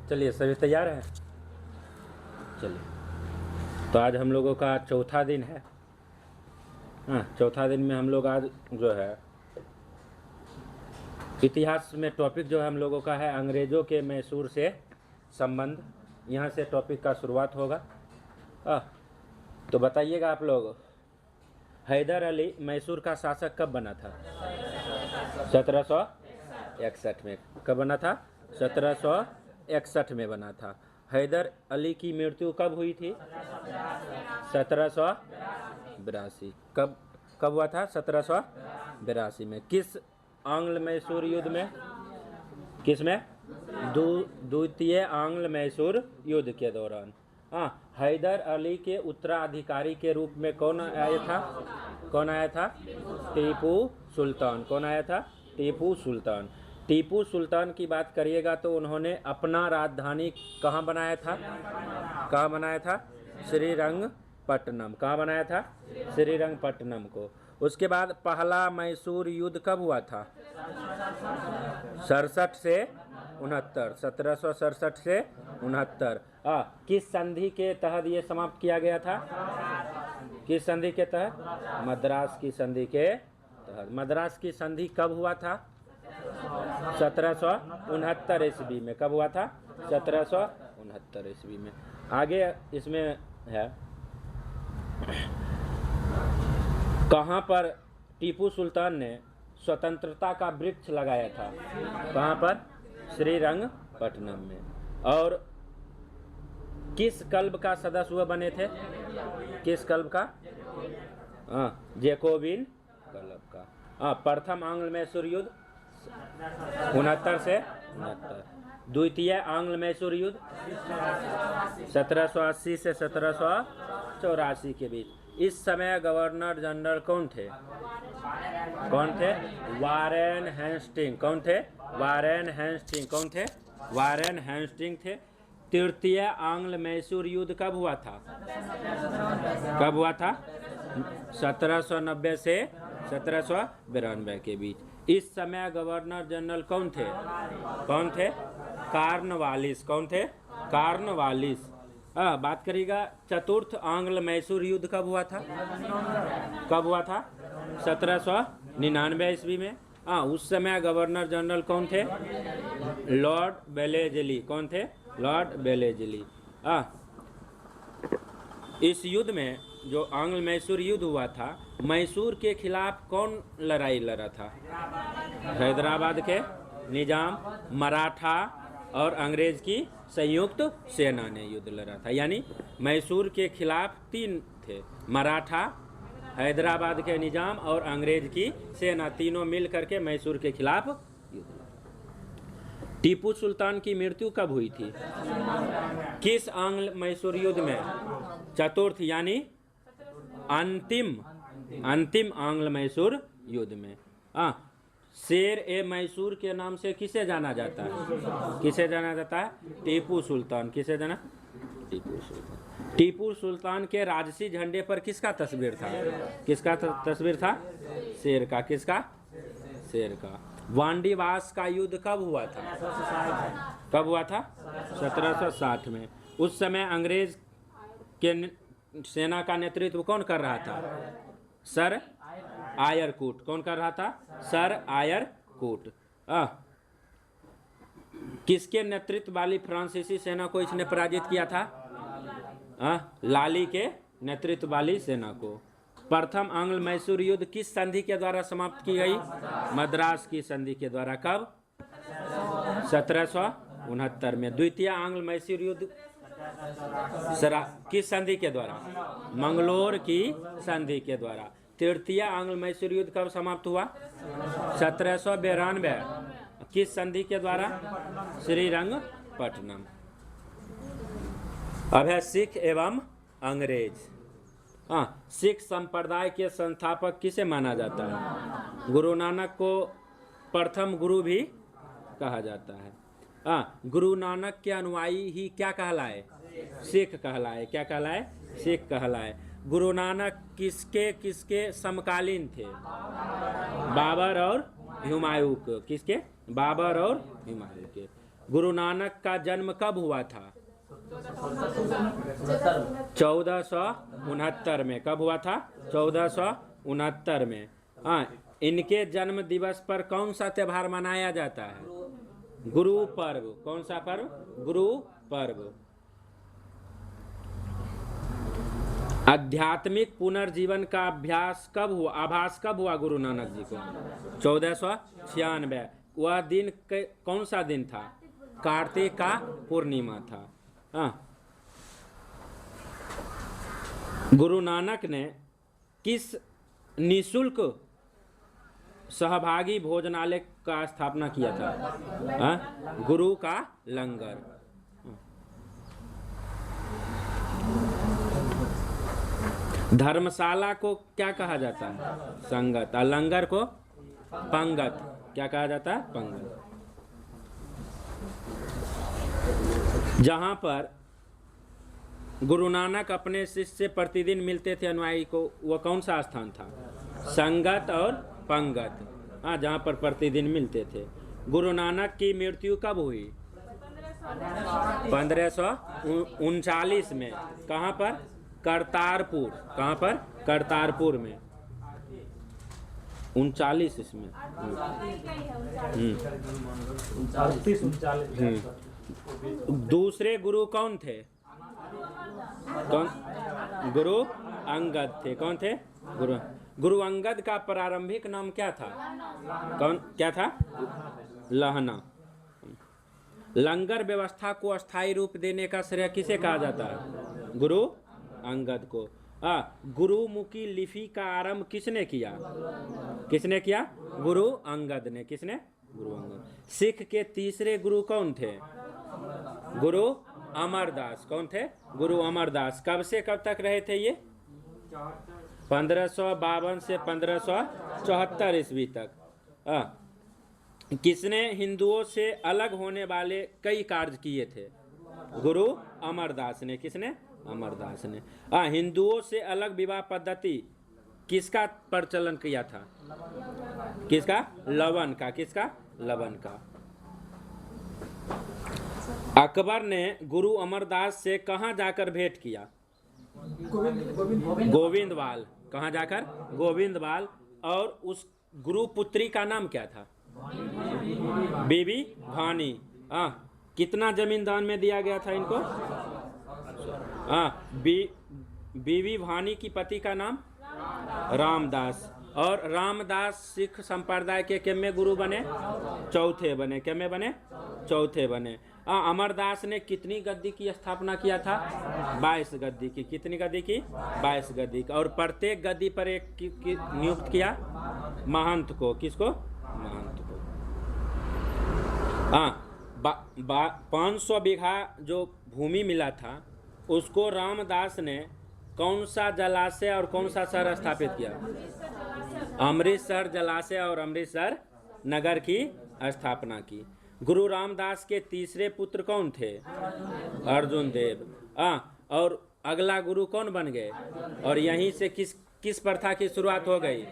चलिए सभी तैयार हैं। चलिए, तो आज हम लोगों का चौथा दिन है। चौथा दिन में हम लोग आज जो है इतिहास में टॉपिक जो है हम लोगों का है अंग्रेज़ों के मैसूर से संबंध। यहाँ से टॉपिक का शुरुआत होगा। तो बताइएगा आप लोग, हैदर अली मैसूर का शासक कब बना था? 1761 में। कब बना था? 1761 में बना था। हैदर अली की मृत्यु कब हुई थी? 1782। कब हुआ था? 1782 में। किस आंग्ल मैसूर युद्ध में? किस में? द्वितीय आंग्ल मैसूर युद्ध के दौरान। हैदर अली के उत्तराधिकारी के रूप में कौन आया था? टीपू सुल्तान। कौन आया था? टीपू सुल्तान। टीपू सुल्तान की बात करिएगा तो उन्होंने अपना राजधानी कहाँ बनाया था? श्रीरंगपट्टनम। कहाँ बनाया था? श्रीरंगपट्टनम को। उसके बाद पहला मैसूर युद्ध कब हुआ था? 67 से 69। 1767 से 69। किस संधि के तहत ये समाप्त किया गया था? किस संधि के तहत? मद्रास की संधि के तहत। मद्रास की संधि कब हुआ था? 1769 ईस्वी में। कब हुआ था? 1769 ईस्वी में। आगे इसमें है, कहाँ पर टीपू सुल्तान ने स्वतंत्रता का वृक्ष लगाया था? कहाँ पर? श्रीरंगपट्टनम में। और किस क्लब का सदस्य वह बने थे? किस क्लब का? जैकोबिन क्लब का। प्रथम आंग्ल मैसूर युद्ध 69 से 69। द्वितीय आंग्ल मैसूर युद्ध 1780 से 1784 के बीच। इस समय गवर्नर जनरल कौन थे? Warren Hasting. कौन थे? Warren Hasting. कौन थे? वारेन हेस्टिंग थे। तृतीय आंग्ल मैसूर युद्ध कब हुआ था? 1790 से 1792 के बीच। इस समय गवर्नर जनरल कौन थे? कार्नवालिस। कौन थे? कार्नवालिस। बात करिएगा, चतुर्थ आंग्ल मैसूर युद्ध कब हुआ था? 1799 ईस्वी में। उस समय गवर्नर जनरल कौन थे? Lord Wellesley. कौन थे? Lord Wellesley. इस युद्ध में जो आंग्ल मैसूर युद्ध हुआ था, मैसूर के खिलाफ कौन लड़ाई लड़ा था? हैदराबाद के निजाम, मराठा और अंग्रेज की संयुक्त सेना ने युद्ध लड़ा था। यानी मैसूर के खिलाफ तीन थे, मराठा, हैदराबाद के निजाम और अंग्रेज की सेना, तीनों मिल करके मैसूर के खिलाफ युद्ध लड़ा। टीपू सुल्तान की मृत्यु कब हुई थी? किस आंग्ल मैसूर युद्ध में? चतुर्थ यानी अंतिम आंग्ल मैसूर युद्ध में। शेर ए मैसूर के नाम से किसे जाना जाता है? टीपू सुल्तान। किसे जाना? टीपू सुल्तान। टीपू सुल्तान के राजसी झंडे पर किसका तस्वीर था? तस्वीर था? शेर का। किसका? शेर का। वांडीवास का युद्ध कब हुआ था? 1760 में। उस समय अंग्रेज के सेना का नेतृत्व कौन कर रहा था? Sir Eyre Coote. कौन कर रहा था? Sir Eyre Coote. किसके नेतृत्व वाली फ्रांसीसी सेना को इसने पराजित किया था? लाली के नेतृत्व वाली सेना को। प्रथम आंग्ल मैसूर युद्ध किस संधि के द्वारा समाप्त की गई? मद्रास की संधि के द्वारा। कब? 1769 में। द्वितीय आंग्ल मैसूर युद्ध किस संधि के द्वारा? मंगलोर की संधि के द्वारा। तृतीय आंग्ल मैसूर युद्ध कब समाप्त हुआ? 1792। किस संधि के द्वारा? श्रीरंगपट्टनम। अब है सिख एवं अंग्रेज। सिख संप्रदाय के संस्थापक किसे माना जाता है? गुरु नानक को प्रथम गुरु भी कहा जाता है। गुरु नानक के अनुयायी ही क्या कहलाए? सिख कहलाए। क्या कहलाए? सिख कहलाए। गुरु नानक किसके समकालीन थे? बाबर और हुमायूं के। किसके? बाबर और हुमायूं के। गुरु नानक का जन्म कब हुआ था? 1469 में। कब हुआ था? 1469 में। हाँ, इनके जन्म दिवस पर कौन सा त्योहार मनाया जाता है? गुरु पर्व। कौन सा पर्व? गुरु पर्व। आध्यात्मिक पुनर्जीवन का अभ्यास कब हुआ, आभास कब हुआ गुरु नानक जी को? 1496। वह दिन कौन सा दिन था? कार्तिक का पूर्णिमा था। हाँ। गुरु नानक ने किस निशुल्क सहभागी भोजनालय का स्थापना किया था? हाँ? गुरु का लंगर। धर्मशाला को क्या कहा जाता है? संगत। और लंगर को पंगत। क्या कहा जाता है? पंगत। जहाँ पर गुरु नानक अपने शिष्य से प्रतिदिन मिलते थे अनुयायी को, वह कौन सा स्थान था? संगत और पंगत। हाँ, जहाँ पर प्रतिदिन मिलते थे। गुरु नानक की मृत्यु कब हुई? 1539 में। कहाँ पर? करतारपुर। कहाँ पर? करतारपुर में। 39 इसमें। दूसरे गुरु कौन थे? कौन? गुरु अंगद थे। कौन थे? गुरु अंगद का प्रारंभिक नाम क्या था? कौन? क्या था? लहना। लंगर व्यवस्था को अस्थायी रूप देने का श्रेय किसे कहा जाता है? गुरु अंगद को। गुरुमुखी लिपि का आरंभ किसने किया? किसने किया? गुरु अंगद ने। किसने? गुरु अंगद। सिख के तीसरे गुरु कौन थे? गुरु अमरदास। कौन थे? गुरु अमरदास। कब से कब तक रहे थे ये? 1552 से 1574 ईस्वी तक। किसने हिंदुओं से अलग होने वाले कई कार्य किए थे? गुरु अमरदास ने। किसने? अमरदास ने। हिंदुओं से अलग विवाह पद्धति किसका प्रचलन किया था? किसका? लवन का। किसका? लवन का। अकबर ने गुरु अमरदास से कहाँ जाकर भेंट किया? गोविंदवाल। कहाँ जाकर? गोविंदवाल। और उस गुरु पुत्री का नाम क्या था? बीबी भानी। कितना जमीन दान में दिया गया था इनको? बीबी भानी की पति का नाम रामदास। और रामदास सिख संप्रदाय के कितने गुरु बने? चौथे बने। कितने बने? चौथे बने। अमरदास ने कितनी गद्दी की स्थापना किया था? 22 गद्दी की। कितनी गद्दी की? 22 गद्दी की। और प्रत्येक गद्दी पर एक नियुक्त किया? महंत को। किसको? महंत को। 500 बीघा जो भूमि मिला था उसको रामदास ने कौन सा जलाशय और कौन सा शहर स्थापित किया? अमृतसर जलाशय और अमृतसर नगर की स्थापना की। गुरु रामदास के तीसरे पुत्र कौन थे? अर्जुन देव। और अगला गुरु कौन बन गए? और यहीं से किस प्रथा की शुरुआत हो गई?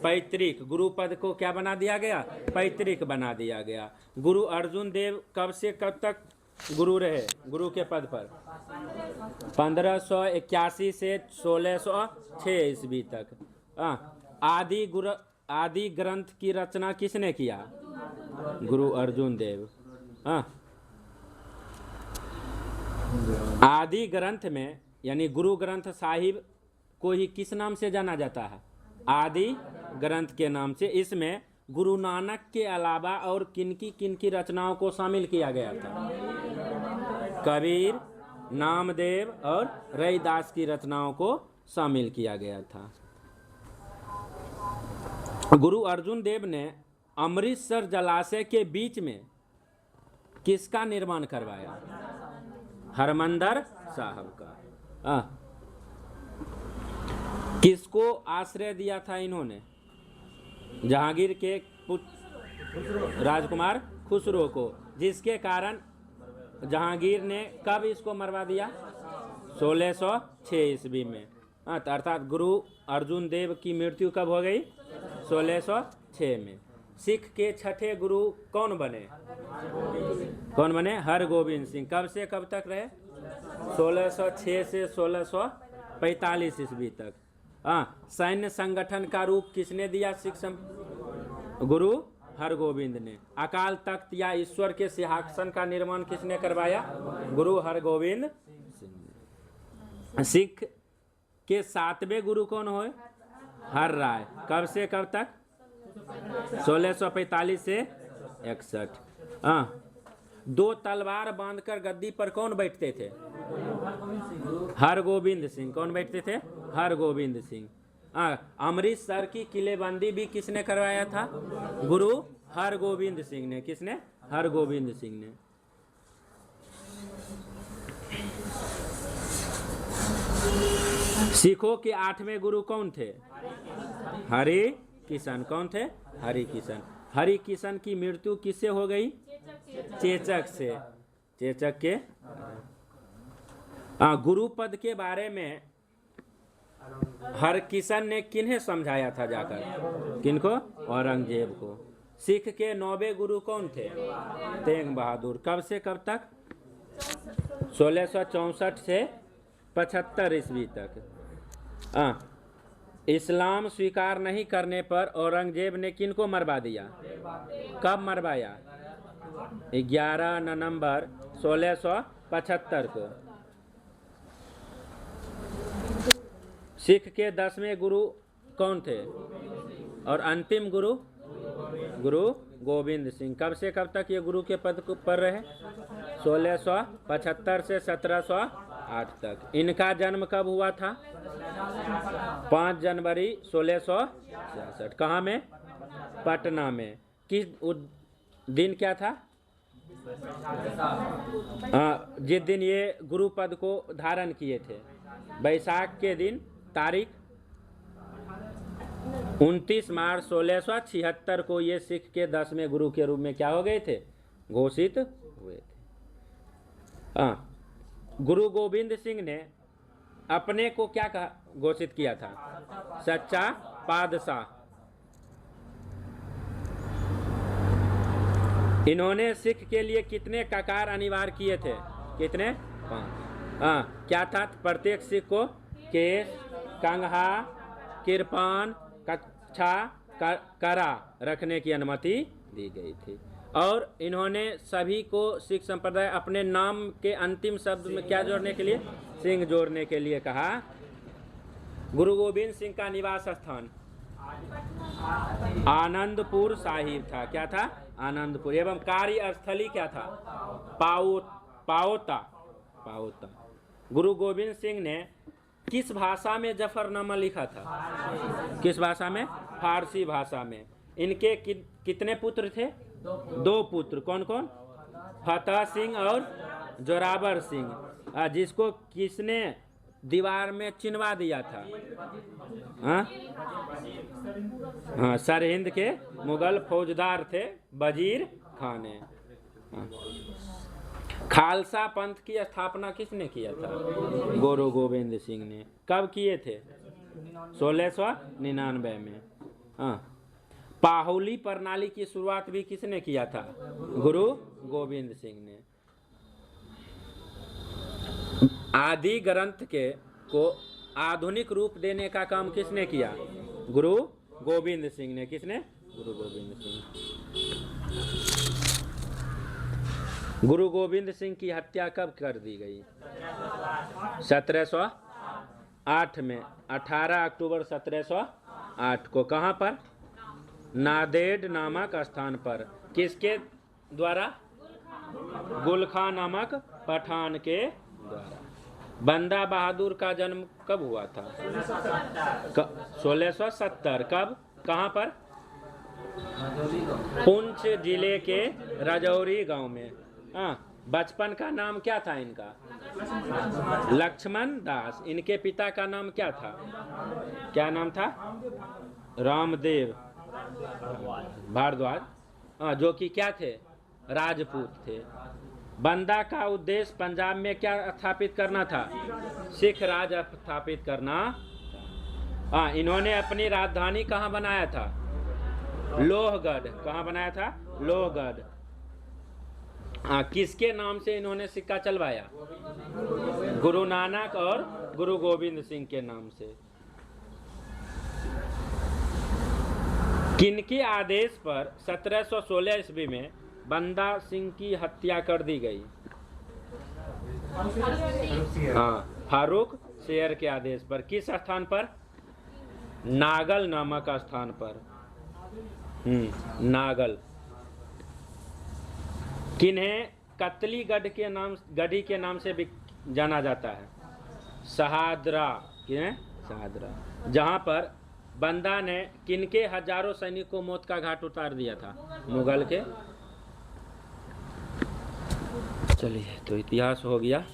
पैतृक। गुरु पद को क्या बना दिया गया? पैतृक बना दिया गया। गुरु अर्जुन देव कब से कब तक गुरु रहे गुरु के पद पर? 1581 से 1606 ईस्वी तक। आदि ग्रंथ की रचना किसने किया? गुरु अर्जुन देव। आदि ग्रंथ में यानी गुरु ग्रंथ साहिब को ही किस नाम से जाना जाता है? आदि ग्रंथ के नाम से। इसमें गुरु नानक के अलावा और किनकी रचनाओं को शामिल किया गया था? कबीर, नामदेव और रैदास की रचनाओं को शामिल किया गया था। गुरु अर्जुन देव ने अमृतसर जलाशय के बीच में किसका निर्माण करवाया? हरमंदर साहब का। किसको आश्रय दिया था इन्होंने? जहांगीर के पुत्र राजकुमार खुसरो को, जिसके कारण जहांगीर ने कब इसको मरवा दिया? 1606 ईस्वी में। अर्थात गुरु अर्जुन देव की मृत्यु कब हो गई? 1606 में। सिख के छठे गुरु कौन बने? कौन बने? हरगोविंद सिंह। कब से कब तक रहे? 1606 से 1645 ईस्वी तक। सैन्य संगठन का रूप किसने दिया सिख गुरु हरगोविंद ने। अकाल तख्त या ईश्वर के सिंहासन का निर्माण किसने करवाया? गुरु हरगोविंद सिंह ने। सिख के 7वें गुरु कौन हुए? हर राय। कब से कब तक? 1645 से 61। दो तलवार बांधकर गद्दी पर कौन बैठते थे? हरगोविंद सिंह। कौन बैठते थे? हरगोविंद सिंह। अमृतसर की किलेबंदी भी किसने करवाया था? गुरु हरगोविंद सिंह ने। किसने? हरगोविंद सिंह ने। सिखों के 8वें गुरु कौन थे? हरि किशन। कौन थे? हरि किशन। हरि किशन की मृत्यु किससे हो गई? चेचक से। चेचक के। गुरु पद के बारे में हरकिशन ने किन्हें समझाया था जाकर? किनको? औरंगजेब को। सिख के 9वें गुरु कौन थे? तेग बहादुर। कब से कब तक? 1664 से 75 ईस्वी तक। इस्लाम स्वीकार नहीं करने पर औरंगजेब ने किनको मरवा दिया? कब मरवाया? 11 नवंबर 1675 को। सिख के 10वें गुरु कौन थे? और अंतिम गुरु? गुरु गोविंद सिंह। कब से कब तक ये गुरु के पद पर रहे? 1675 से 1708 तक। इनका जन्म कब हुआ था? 5 जनवरी 1666। कहाँ में? पटना में। किस दिन क्या था? जिस दिन ये गुरु पद को धारण किए थे। बैसाख के दिन। तारीख 29 मार्च 1676 को ये सिख के 10वें गुरु के रूप में क्या हो गए थे? घोषित हुए थे। गुरु गोविंद सिंह ने अपने को क्या घोषित किया था? सच्चा पादशाह। इन्होंने सिख के लिए कितने ककार अनिवार्य किए थे? कितने? 5। क्या था? प्रत्येक सिख को केश, कंघा, किरपान, कच्छा, करा रखने की अनुमति दी गई थी। और इन्होंने सभी को सिख संप्रदाय अपने नाम के अंतिम शब्द में क्या जोड़ने के लिए? सिंह जोड़ने के लिए कहा। गुरु गोविंद सिंह का निवास स्थान आनंदपुर साहिब था। क्या था? आनंदपुर। एवं कार्यस्थली क्या था? पाओता। गुरु गोविंद सिंह ने किस भाषा में जफरनामा लिखा था? किस भाषा में? फारसी भाषा में। इनके कितने पुत्र थे? 2 पुत्र। कौन कौन? फतेह सिंह और जोरावर सिंह। जिसको किसने दीवार में चिनवा दिया था? सरहिंद के मुगल फौजदार थे वजीर खान। खालसा पंथ की स्थापना किसने किया था? गुरु गोविंद सिंह ने। कब किए थे? 1699 में। पाहुली प्रणाली की शुरुआत भी किसने किया था? गुरु गोविंद सिंह ने। आदि ग्रंथ को आधुनिक रूप देने का काम किसने किया? गुरु गोविंद सिंह ने। किसने? गुरु गोविंद सिंह। गुरु गोविंद सिंह की हत्या कब कर दी गई? 1708 में। 18 अक्टूबर 1708 को। कहाँ पर? नादेड़ नामक स्थान पर। किसके द्वारा? गुलखा नामक पठान के द्वारा। बंदा बहादुर का जन्म कब हुआ था? 1670। कब? कहाँ पर? पुंछ जिले के राजौरी गांव में। बचपन का नाम क्या था इनका? लक्ष्मण दास। इनके पिता का नाम क्या था? क्या नाम था? रामदेव भारद्वाज। जो कि क्या थे? राजपूत थे। बंदा का उद्देश्य पंजाब में क्या स्थापित करना था? सिख राज स्थापित करना। इन्होंने अपनी राजधानी कहाँ बनाया था? लोहगढ़। कहाँ बनाया था? लोहगढ़। किसके नाम से इन्होंने सिक्का चलवाया? गुरु नानक और गुरु गोविंद सिंह के नाम से। किनके आदेश पर 1716 ईस्वी में बंदा सिंह की हत्या कर दी गई? फारूक शेर के आदेश पर। किस स्थान पर? नागल नामक स्थान पर। नागल। किन्हें कतलीगढ़ के नाम, गढ़ी के नाम से भी जाना जाता है? शहादरा। किन्हें? शहादरा। जहां पर बंदा ने किनके हजारों सैनिक को मौत का घाट उतार दिया था? मुगल के। चलिए, तो इतिहास हो गया।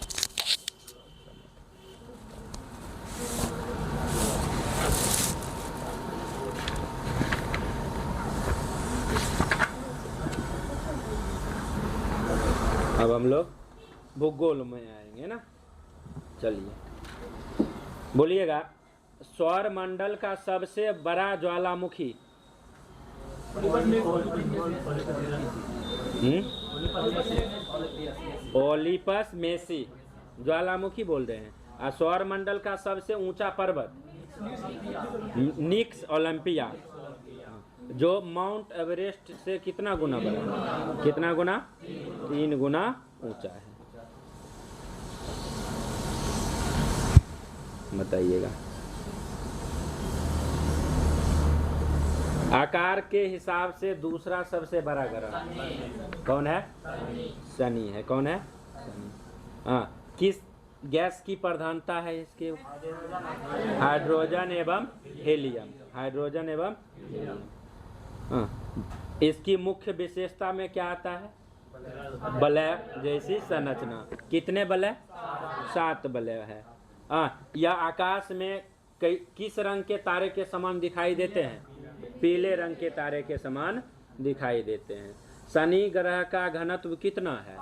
अब हम लोग भूगोल में आएंगे ना। चलिए, बोलिएगा, सौर मंडल का सबसे बड़ा ज्वालामुखी? ओलिपस मेसी ज्वालामुखी बोल रहे हैं। और सौर मंडल का सबसे ऊंचा पर्वत? निक्स ओलंपिया, जो माउंट एवरेस्ट से कितना गुना बड़ा? कितना गुना? 3 गुना ऊंचा है। बताइएगा। आकार के हिसाब से दूसरा सबसे बड़ा ग्रह कौन है? शनि है। कौन है? शनि। किस गैस की प्रधानता है इसके? हाइड्रोजन एवं हीलियम। हाइड्रोजन एवं हीलियम। इसकी मुख्य विशेषता में क्या आता है? वलय जैसी संरचना। कितने वलय? 7 वलय है। यह आकाश में किस रंग के तारे के समान दिखाई देते हैं? पीले रंग के तारे के समान दिखाई देते हैं। शनि ग्रह का घनत्व कितना है?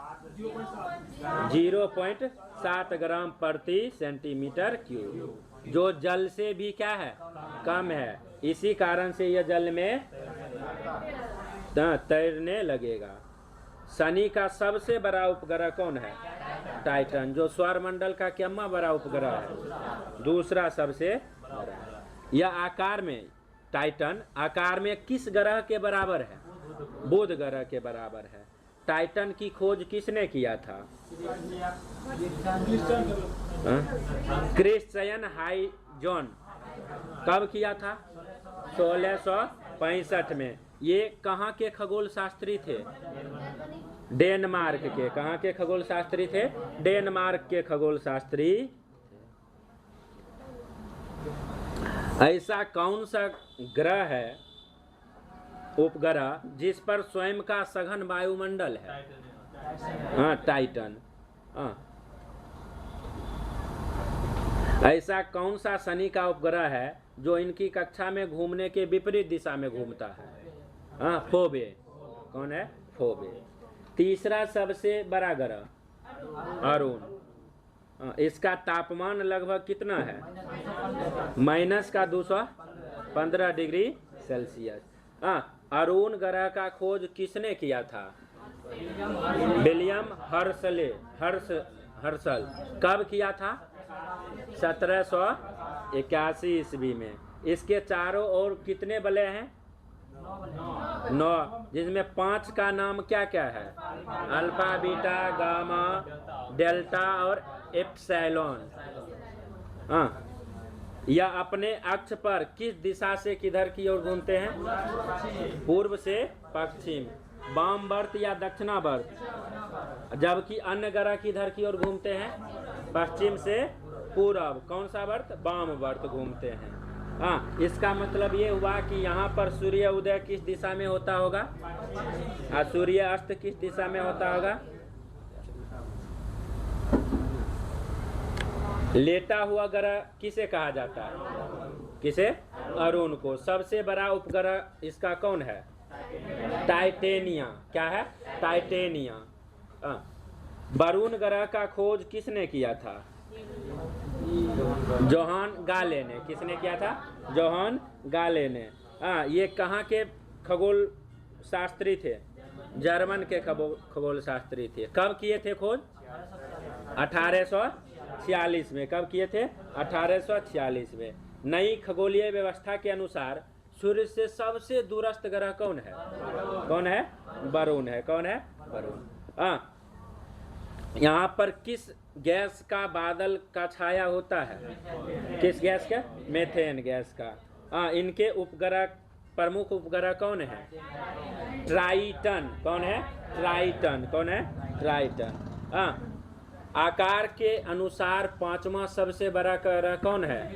0.7 ग्राम प्रति सेंटीमीटर क्यूब, जो जल से भी क्या है? कम है। इसी कारण से यह जल में तैरने लगेगा। शनि का सबसे बड़ा उपग्रह कौन है? टाइटन, जो सौरमंडल का कितना बड़ा उपग्रह है? दूसरा सबसे बड़ा है। यह आकार में, टाइटन आकार में किस ग्रह के बराबर है? बुध ग्रह के बराबर है। टाइटन की खोज किसने किया था? Christian Huygens. कब किया था? 1665 में। ये कहाँ के खगोल शास्त्री थे? डेनमार्क के। कहाँ के खगोल शास्त्री थे? डेनमार्क के खगोल शास्त्री। ऐसा कौन सा ग्रह है, उपग्रह, जिस पर स्वयं का सघन वायुमंडल है? टाइटन। ऐसा कौन सा शनि का उपग्रह है जो इनकी कक्षा में घूमने के विपरीत दिशा में घूमता है? फोबे। कौन है? फोबे। तीसरा सबसे बड़ा ग्रह अरुण। इसका तापमान लगभग कितना है? -215 डिग्री सेल्सियस। अरुण ग्रह का खोज किसने किया था? William Herschel. कब किया था? 1781 ईस्वी में। इसके चारों ओर कितने वलय हैं? 9, जिसमें 5 का नाम क्या क्या है? अल्फा, बीटा, गामा, डेल्टा और एप्सिलॉन। यह अपने अक्ष पर किस दिशा से किधर की ओर घूमते हैं? पूर्व से पश्चिम, वामवर्त या दक्षिणावर्त। जबकि अन्य ग्रह किधर की ओर घूमते हैं? पश्चिम से पूर्व। कौन सा वर्त? वामवर्त घूमते हैं। इसका मतलब ये हुआ कि यहाँ पर सूर्य उदय किस दिशा में होता होगा और सूर्य अस्त किस दिशा में होता होगा? लेटा हुआ ग्रह किसे कहा जाता है? किसे? अरुण को। सबसे बड़ा उपग्रह इसका कौन है? टाइटेनिया। क्या है? टाइटेनिया। वरुण ग्रह का खोज किसने किया था? जोहान गाले ने। किसने किया था? जोहान गाले ने। ये कहाँ के खगोल शास्त्री थे? जर्मन के खगोल शास्त्री थे। कब किए थे खोज? 1846 में। कब किए थे? 1846 में। नई खगोलीय व्यवस्था के अनुसार सूर्य से सबसे दूरस्थ ग्रह कौन है? कौन है? वरुण है। कौन है? वरुण। यहाँ पर किस गैस का बादल का छाया होता है? किस गैस का? मेथेन गैस का। इनके उपग्रह, प्रमुख उपग्रह कौन है? ट्राइटन। कौन है? ट्राइटन। कौन है? ट्राइटन। आकार के अनुसार पांचवा सबसे बड़ा ग्रह कौन है?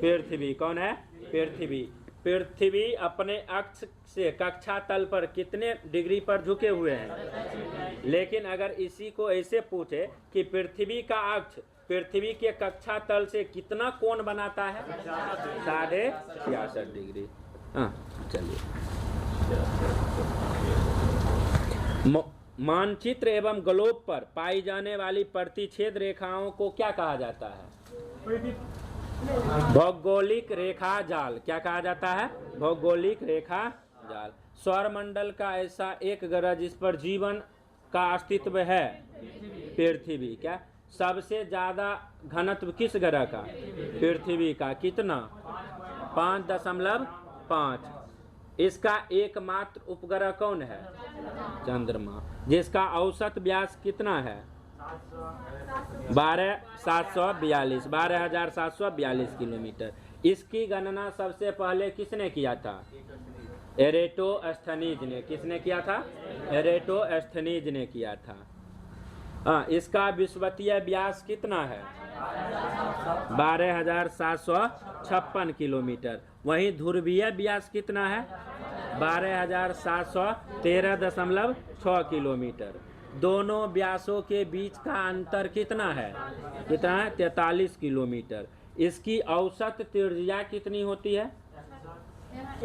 पृथ्वी। कौन है? पृथ्वी। पृथ्वी अपने अक्ष से कक्षा तल पर कितने डिग्री पर झुके हुए हैं? लेकिन अगर इसी को ऐसे पूछे कि पृथ्वी का अक्ष पृथ्वी के कक्षा तल से कितना कोण बनाता है? 66.5 डिग्री। चलिए, मानचित्र एवं ग्लोब पर पाई जाने वाली प्रतिच्छेद रेखाओं को क्या कहा जाता है? भौगोलिक रेखा जाल। क्या कहा जाता है? भौगोलिक रेखा जाल। सौरमंडल का ऐसा एक ग्रह जिस पर जीवन का अस्तित्व है? पृथ्वी। क्या सबसे ज्यादा घनत्व किस ग्रह का? पृथ्वी का। कितना? 5.5। इसका एकमात्र उपग्रह कौन है? चंद्रमा। जिसका औसत व्यास कितना है? 12,742 किलोमीटर। इसकी गणना सबसे पहले किसने किया था? एरेटोस्थनीज ने। किसने किया था? एरेटोस्थनीज ने किया था। इसका विषुवतीय व्यास कितना है? 12,756 किलोमीटर। वहीं ध्रुवीय व्यास कितना है? 12,713.6 किलोमीटर। दोनों व्यासों के बीच का अंतर कितना है? कितना है? 43 किलोमीटर। इसकी औसत त्रिज्या कितनी होती है?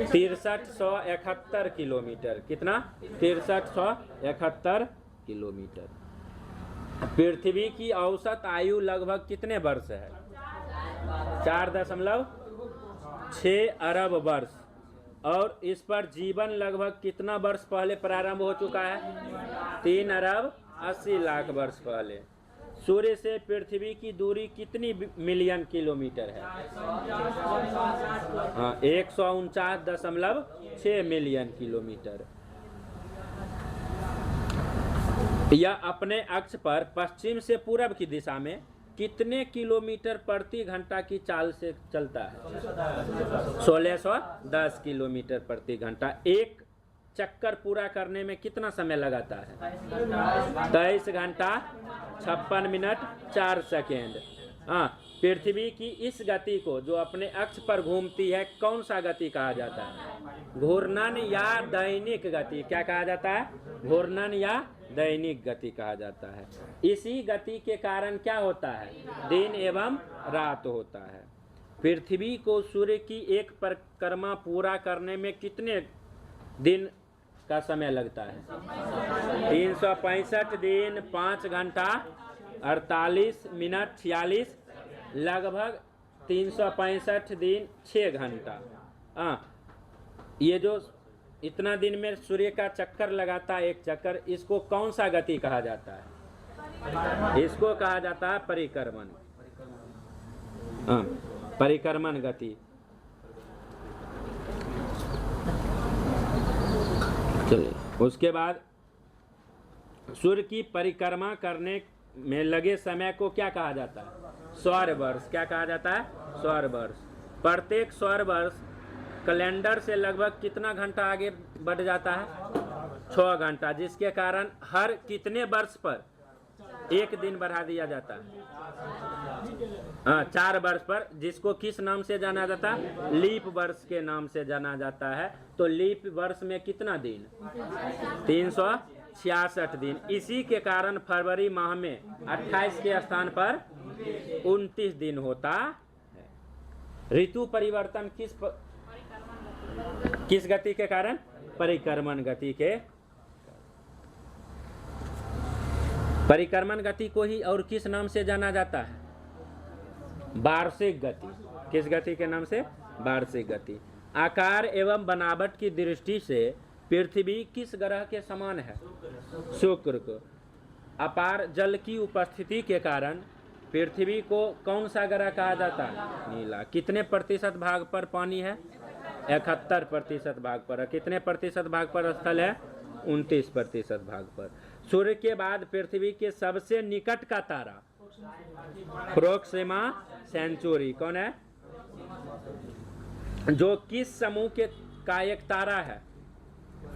6371 किलोमीटर। कितना? 6371 किलोमीटर। पृथ्वी की औसत आयु लगभग कितने वर्ष है? 4.6 अरब वर्ष। और इस पर जीवन लगभग कितना वर्ष पहले प्रारंभ हो चुका है? 3,80,00,000 वर्ष पहले। सूर्य से पृथ्वी की दूरी कितनी मिलियन किलोमीटर है? 149.6 मिलियन किलोमीटर। यह अपने अक्ष पर पश्चिम से पूरब की दिशा में कितने किलोमीटर प्रति घंटा की चाल से चलता है? 1610 किलोमीटर प्रति घंटा। एक चक्कर पूरा करने में कितना समय लगाता है? 23 घंटा 56 मिनट 4 सेकेंड। पृथ्वी की इस गति को जो अपने अक्ष पर घूमती है कौन सा गति कहा जाता है? घूर्णन या दैनिक गति। क्या कहा जाता है? घूर्णन या दैनिक गति कहा जाता है। इसी गति के कारण क्या होता है? दिन एवं रात होता है। पृथ्वी को सूर्य की एक परिक्रमा पूरा करने में कितने दिन का समय लगता है? 365 दिन 5 घंटा 48 मिनट 46, लगभग 365 दिन 6 घंटा। ये जो इतना दिन में सूर्य का चक्कर लगाता है, एक चक्कर, इसको कौन सा गति कहा जाता है? इसको कहा जाता है परिक्रमण। परिक्रमण गति। चलिए, उसके बाद सूर्य की परिक्रमा करने में लगे समय को क्या कहा जाता है? सौर वर्ष। क्या कहा जाता है? सौर वर्ष। प्रत्येक सौर वर्ष कैलेंडर से लगभग कितना घंटा आगे बढ़ जाता है? 6 घंटा। जिसके कारण हर कितने वर्ष पर एक दिन बढ़ा दिया जाता है? 4 वर्ष पर, जिसको किस नाम से जाना जाता है? लीप वर्ष के नाम से जाना जाता है। तो लीप वर्ष में कितना दिन? 366 दिन। इसी के कारण फरवरी माह में 28 के स्थान पर 29 दिन होता है। ऋतु परिवर्तन किस गति के कारण? परिक्रमण गति के। परिक्रमण गति को ही और किस नाम से जाना जाता है? वार्षिक गति। किस गति के नाम से? वार्षिक गति। आकार एवं बनावट की दृष्टि से पृथ्वी किस ग्रह के समान है? शुक्र को। अपार जल की उपस्थिति के कारण पृथ्वी को कौन सा ग्रह कहा जाता है? नीला। कितने प्रतिशत भाग पर पानी है? 71% भाग पर। कितने प्रतिशत भाग पर स्थल है? 29% भाग पर। सूर्य के बाद पृथ्वी के सबसे निकट का तारा प्रोक्सिमा सेंचुरी कौन है? जो किस समूह के का एक तारा है?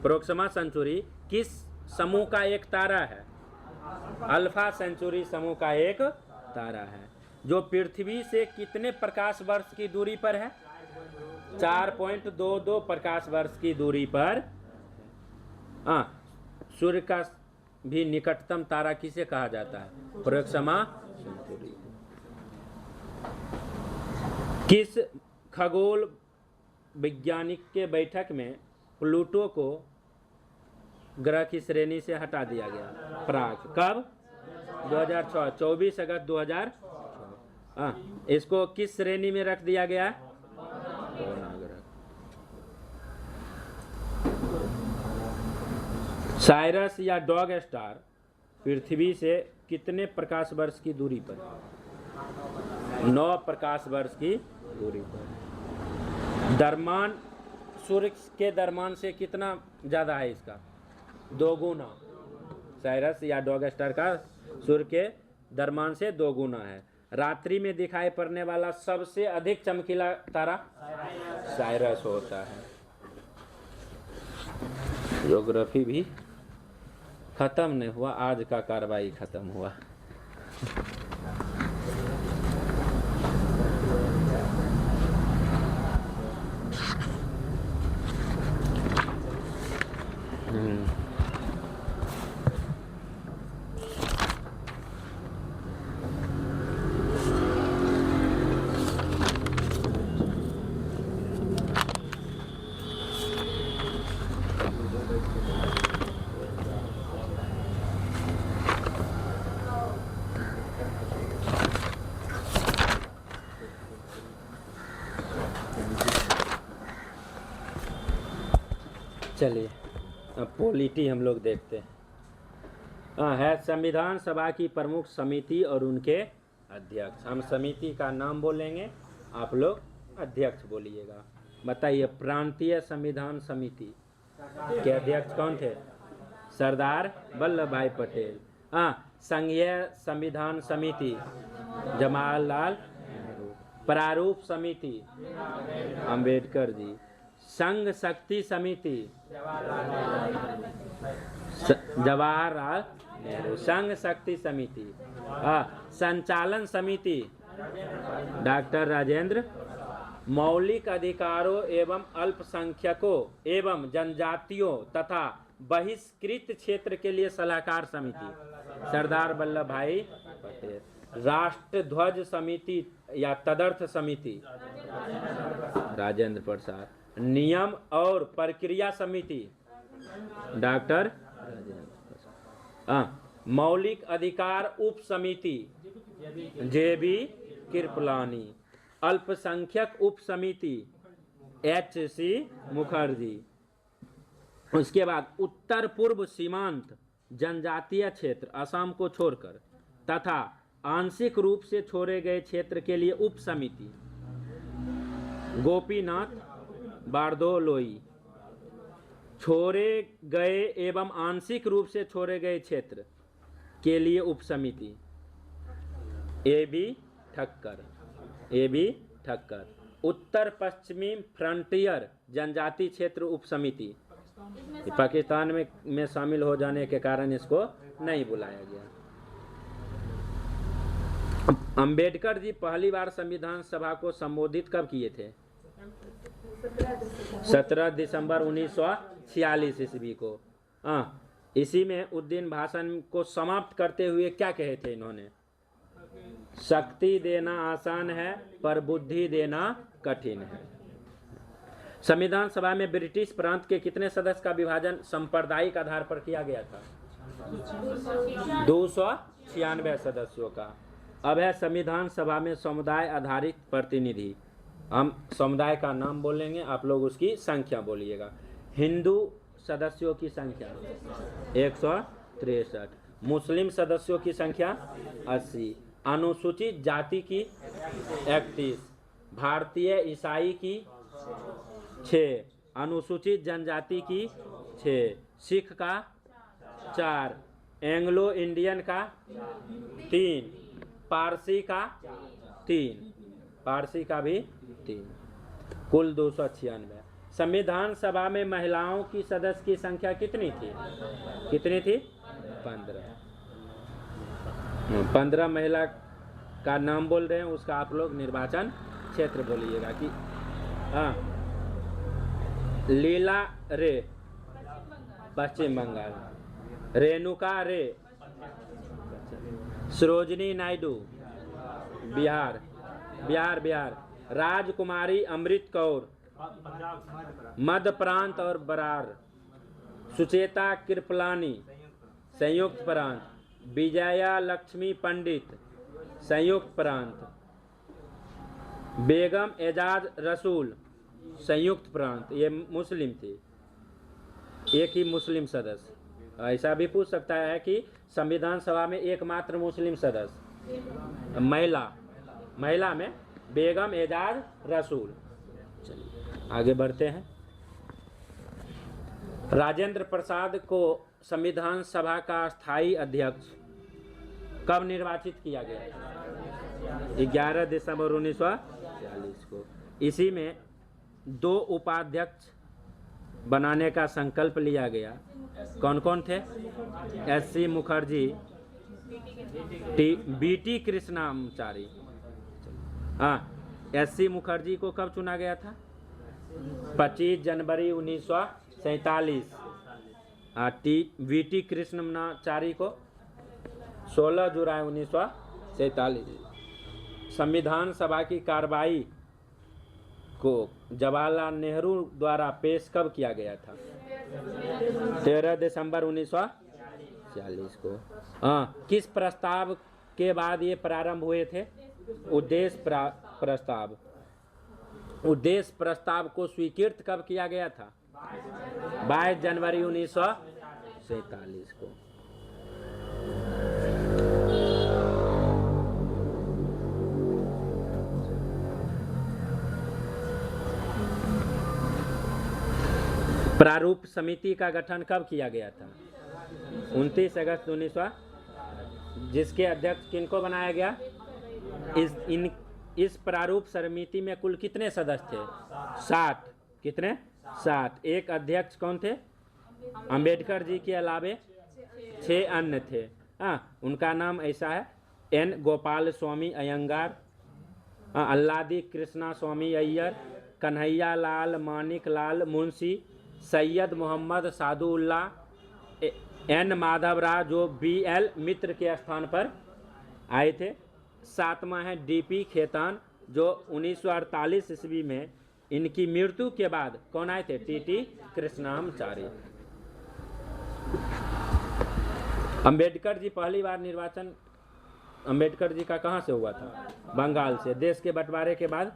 प्रोक्सिमा सेंचुरी किस समूह का एक तारा है? अल्फा सेंचुरी समूह का एक तारा है। जो पृथ्वी से कितने प्रकाश वर्ष की दूरी पर है? 4.22 प्रकाश वर्ष की दूरी पर। सूर्य का भी निकटतम तारा किसे कहा जाता है? Proxima Centauri. किस खगोल वैज्ञानिक के बैठक में प्लूटो को ग्रह की श्रेणी से हटा दिया गया? प्राग। कब? 2006, 24 अगस्त 2006। इसको किस श्रेणी में रख दिया गया? साइरस या डॉग स्टार पृथ्वी से कितने प्रकाश वर्ष की दूरी पर? 9 प्रकाश वर्ष की दूरी पर। द्रव्यमान सूर्य के द्रव्यमान से कितना ज़्यादा है इसका? 2 गुना। साइरस या डॉग स्टार का सूर्य के द्रव्यमान से 2 गुना है। रात्रि में दिखाई पड़ने वाला सबसे अधिक चमकीला तारा साइरस होता है। ज्योग्राफी भी खत्म नहीं हुआ, आज का कार्रवाई खत्म हुआ। चलिए अब पॉलिटी हम लोग देखते हैं। है संविधान सभा की प्रमुख समिति और उनके अध्यक्ष। हम समिति का नाम बोलेंगे, आप लोग अध्यक्ष बोलिएगा। बताइए, प्रांतीय संविधान समिति के अध्यक्ष कौन थे? सरदार वल्लभ भाई पटेल। संघीय संविधान समिति जवाहरलाल नेहरू। प्रारूप समिति अंबेडकर जी। संघ शक्ति समिति जवाहरलाल नेहरू। संघ शक्ति समिति। संचालन समिति डॉक्टर राजेंद्र। मौलिक अधिकारों एवं अल्पसंख्यकों एवं जनजातियों तथा बहिष्कृत क्षेत्र के लिए सलाहकार समिति सरदार वल्लभ भाई पटेल। राष्ट्र ध्वज समिति या तदर्थ समिति राजेंद्र प्रसाद। नियम और प्रक्रिया समिति डॉक्टर राजेंद्र प्रसाद। मौलिक अधिकार उप समिति जेबी कृपलानी। अल्पसंख्यक उप समिति HC मुखर्जी। उसके बाद उत्तर पूर्व सीमांत जनजातीय क्षेत्र असम को छोड़कर तथा आंशिक रूप से छोड़े गए क्षेत्र के लिए उप समिति गोपीनाथ बारदोलोई। छोड़े गए एवं आंशिक रूप से छोड़े गए क्षेत्र के लिए उप समिति AB ठक्कर। उत्तर पश्चिमी फ्रंटियर जनजाति क्षेत्र उप समिति पाकिस्तान में शामिल हो जाने के कारण इसको नहीं बुलाया गया। अंबेडकर जी पहली बार संविधान सभा को संबोधित कब किए थे? 17 दिसंबर 1946 ईस्वी को। इसी में उद्दीन भाषण को समाप्त करते हुए क्या कहे थे इन्होंने? शक्ति देना आसान है पर बुद्धि देना कठिन है। संविधान सभा में ब्रिटिश प्रांत के कितने सदस्य का विभाजन सांप्रदायिक आधार पर किया गया था? 296 सदस्यों का। अब है संविधान सभा में समुदाय आधारित प्रतिनिधि हम समुदाय का नाम बोलेंगे, आप लोग उसकी संख्या बोलिएगा। हिंदू सदस्यों की संख्या 163, मुस्लिम सदस्यों की संख्या 80, अनुसूचित जाति की 31, भारतीय ईसाई की 6, अनुसूचित जनजाति की 6, सिख का 4, एंग्लो इंडियन का 3, पारसी का 3, पारसी का भी 3, कुल 296। संविधान सभा में महिलाओं की सदस्य की संख्या कितनी थी? कितनी थी? 15 महिला का नाम बोल रहे हैं, उसका आप लोग निर्वाचन क्षेत्र बोलिएगा कि हाँ, लीला रे पश्चिम बंगाल, रेणुका रे सरोजनी नायडू बिहार, राजकुमारी अमृत कौर मध्य प्रांत और बरार, सुचेता कृपलानी संयुक्त प्रांत, विजया लक्ष्मी पंडित संयुक्त प्रांत, बेगम एजाज रसूल संयुक्त प्रांत, ये मुस्लिम थी, एक ही मुस्लिम सदस्य। ऐसा भी पूछ सकता है कि संविधान सभा में एकमात्र मुस्लिम सदस्य महिला में बेगम एजाज रसूल। चलिए आगे बढ़ते हैं। राजेंद्र प्रसाद को संविधान सभा का स्थायी अध्यक्ष कब निर्वाचित किया गया? 11 दिसंबर 1946 को। इसी में 2 उपाध्यक्ष बनाने का संकल्प लिया गया। कौन कौन थे? एस.सी. मुखर्जी, बी.टी. कृष्णाचारी। हाँ, एस.सी. मुखर्जी को कब चुना गया था? 25 जनवरी 1947। बी.टी. कृष्णाचारी को 16 जुलाई 1947। संविधान सभा की कार्रवाई को जवाहरलाल नेहरू द्वारा पेश कब किया गया था? 13 दिसंबर 1946 को। किस प्रस्ताव के बाद ये प्रारंभ हुए थे? उद्देश्य प्रस्ताव। उद्देश्य प्रस्ताव को स्वीकृत कब किया गया था? 22 जनवरी 1947 को। प्रारूप समिति का गठन कब किया गया था? 29 अगस्त 1900। जिसके अध्यक्ष किनको बनाया गया? इस प्रारूप समिति में कुल कितने सदस्य थे? 7। कितने? 7। एक अध्यक्ष कौन थे? अंबेडकर जी के अलावे 6 अन्य थे। उनका नाम ऐसा है: एन गोपाल स्वामी अयंगार, अल्लादी कृष्णा स्वामी अय्यर, कन्हैया लाल मानिक लाल मुंशी, सैयद मोहम्मद सादुल्ला, एन माधवराव जो बी.एल. मित्र के स्थान पर आए थे। 7वां है डी.पी. खेतान जो 1948 ईस्वी में इनकी मृत्यु के बाद कौन आए थे? टी.टी. कृष्णाचारी। अंबेडकर जी पहली बार निर्वाचन अंबेडकर जी का कहाँ से हुआ था? बंगाल से। देश के बंटवारे के बाद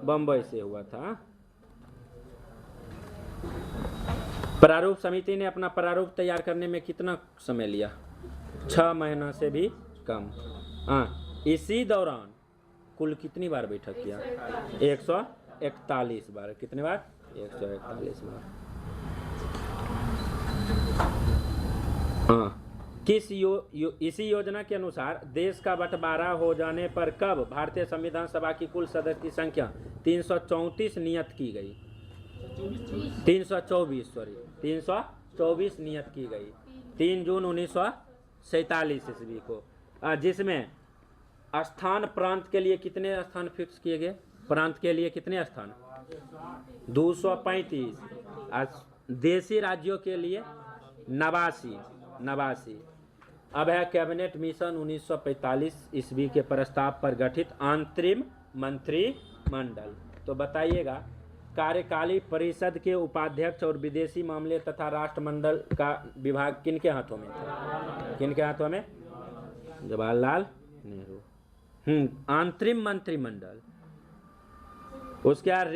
बम्बई से हुआ था। प्रारूप समिति ने अपना प्रारूप तैयार करने में कितना समय लिया? 6 महीना से भी कम। इसी दौरान कुल कितनी बार बैठक किया? 141 बार। कितनी बार? 141 बार। इसी योजना के अनुसार देश का बंटवारा हो जाने पर कब भारतीय संविधान सभा की कुल सदस्य की संख्या 334 नियत की गई? 324 नियत की गई 3 जून 1947 ईस्वी को। जिसमें स्थान प्रांत के लिए कितने स्थान फिक्स किए गए? प्रांत के लिए कितने स्थान? 235। देशी राज्यों के लिए 89। अब है कैबिनेट मिशन 1945 ईस्वी के प्रस्ताव पर गठित अंतरिम मंत्रिमंडल। तो बताइएगा, कार्यकाली परिषद के उपाध्यक्ष और विदेशी मामले तथा राष्ट्रमंडल का विभाग किनके हाथों में था? किनके हाथों में? जवाहरलाल नेहरू। अंतरिम मंत्रिमंडल उसके बाद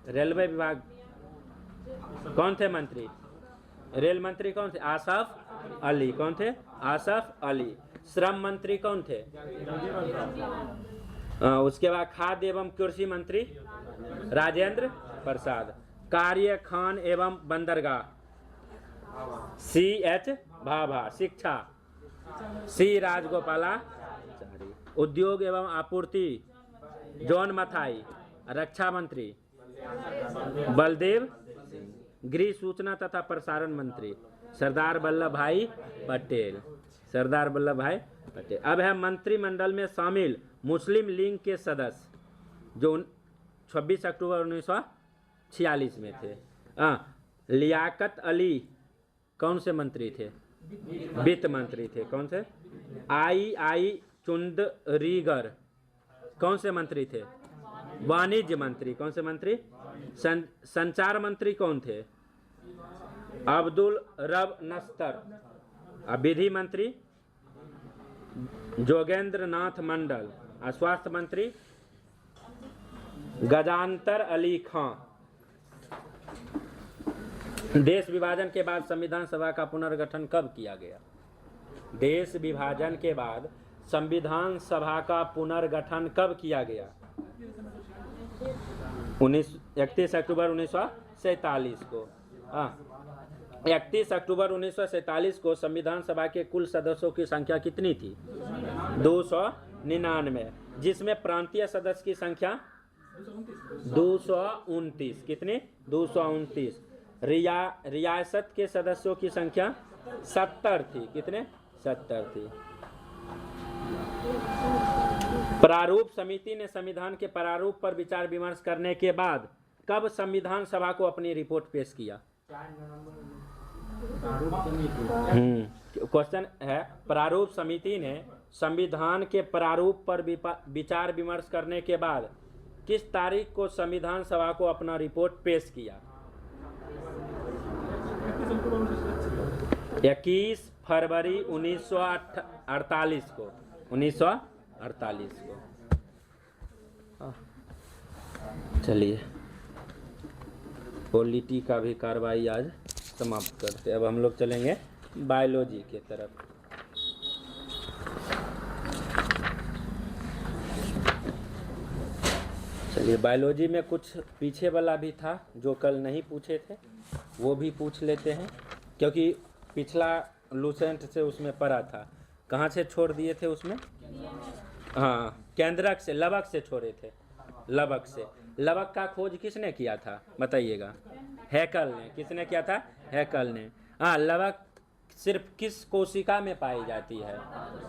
रेलवे विभाग कौन थे मंत्री? रेल मंत्री कौन थे? आसफ अली। कौन थे? आसफ अली। श्रम मंत्री कौन थे? उसके बाद खाद्य एवं कृषि मंत्री राजेंद्र प्रसाद। कार्य खान एवं बंदरगाह CH भाभा। शिक्षा C राजगोपालाचारी। उद्योग एवं आपूर्ति जॉन मथाई। रक्षा मंत्री बलदेव सिंह। गृह सूचना तथा प्रसारण मंत्री सरदार वल्लभ भाई पटेल। सरदार वल्लभ भाई पटेल। अब है मंत्रिमंडल में शामिल मुस्लिम लीग के सदस्य जो 26 अक्टूबर 1946 में थे। लियाकत अली कौन से मंत्री थे? वित्त मंत्री थे। कौन से? आई चुंदरीगर कौन से मंत्री थे? वाणिज्य मंत्री। कौन से मंत्री? संचार मंत्री कौन थे? अब्दुल रब नस्तर। विधि मंत्री जोगेंद्र नाथ मंडल। स्वास्थ्य मंत्री गजानतर अली खां। देश विभाजन के बाद संविधान सभा का पुनर्गठन कब किया गया? देश विभाजन के बाद संविधान सभा का पुनर्गठन कब किया गया? 31 अक्टूबर 1947 को। 31 अक्टूबर 1947 को संविधान सभा के कुल सदस्यों की संख्या कितनी थी? 299, जिसमें प्रांतीय सदस्य की संख्या 229। कितने? 229। रियासत के सदस्यों की संख्या 70 थी। कितने? 70 थी। प्रारूप समिति ने संविधान के प्रारूप पर विचार विमर्श करने के बाद कब संविधान सभा को अपनी रिपोर्ट पेश किया? क्वेश्चन है, प्रारूप समिति ने संविधान के प्रारूप पर विचार विमर्श करने के बाद किस तारीख को संविधान सभा को अपना रिपोर्ट पेश किया? 21 फरवरी 1948 को। 1948 को। चलिए, पॉलिटी का भी कार्रवाई आज समाप्त करते। अब हम लोग चलेंगे बायोलॉजी के तरफ। चलिए, बायोलॉजी में कुछ पीछे वाला भी था जो कल नहीं पूछे थे, वो भी पूछ लेते हैं, क्योंकि पिछला लूसेंट से उसमें पढ़ा था। कहाँ से छोड़ दिए थे उसमें? हाँ, केंद्रक से, लवक से छोड़े थे। लवक से। लवक का खोज किसने किया था बताइएगा? हैकल ने। किसने किया था? हैकल ने। हाँ, लवक सिर्फ किस कोशिका में पाई जाती है?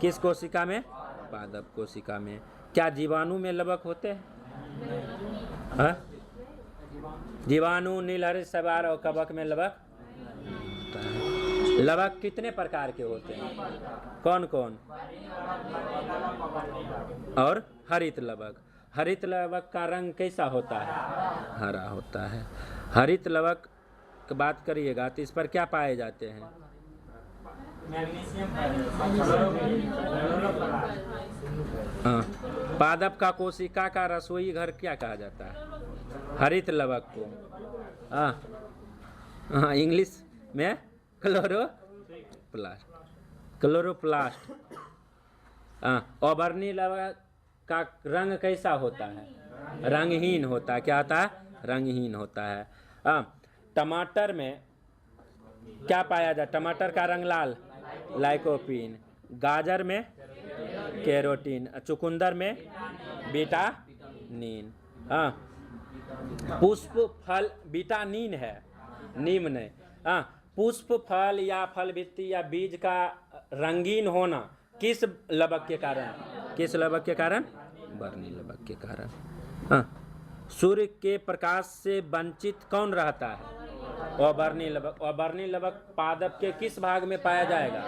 किस कोशिका में? पादप कोशिका में। क्या जीवाणु में लवक होते हैं? हाँ? जीवाणु, नीलहरित शैवाल और कवक में लवक। लवक कितने प्रकार के होते हैं? कौन कौन? और हरित लवक। हरित लवक का रंग कैसा होता है? हरा होता है। हरित लवक की बात करिएगा तो इस पर क्या पाए जाते हैं? पादप का कोशिका का रसोई घर क्या कहा जाता है? हरित लवक को। इंग्लिश में क्लोरोप्लास्ट। ऑबर्नी लवक का रंग कैसा होता है? रंगहीन होता है। क्या होता है? रंगहीन होता है। टमाटर में क्या पाया जाए? टमाटर का रंग लाल, लाइकोपीन। गाजर में कैरोटीन। चुकंदर में बीटानीन। पुष्प फल बीटानीन है, नीम ने। पुष्प फल या फल भित्ति या बीज का रंगीन होना किस लवक के कारण? किस लवक के कारण? बर्नी लवक के कारण। सूर्य के प्रकाश से वंचित कौन रहता है? ऑबर्नी लवक। ऑबर्नी लवक पादप के किस भाग में पाया जाएगा?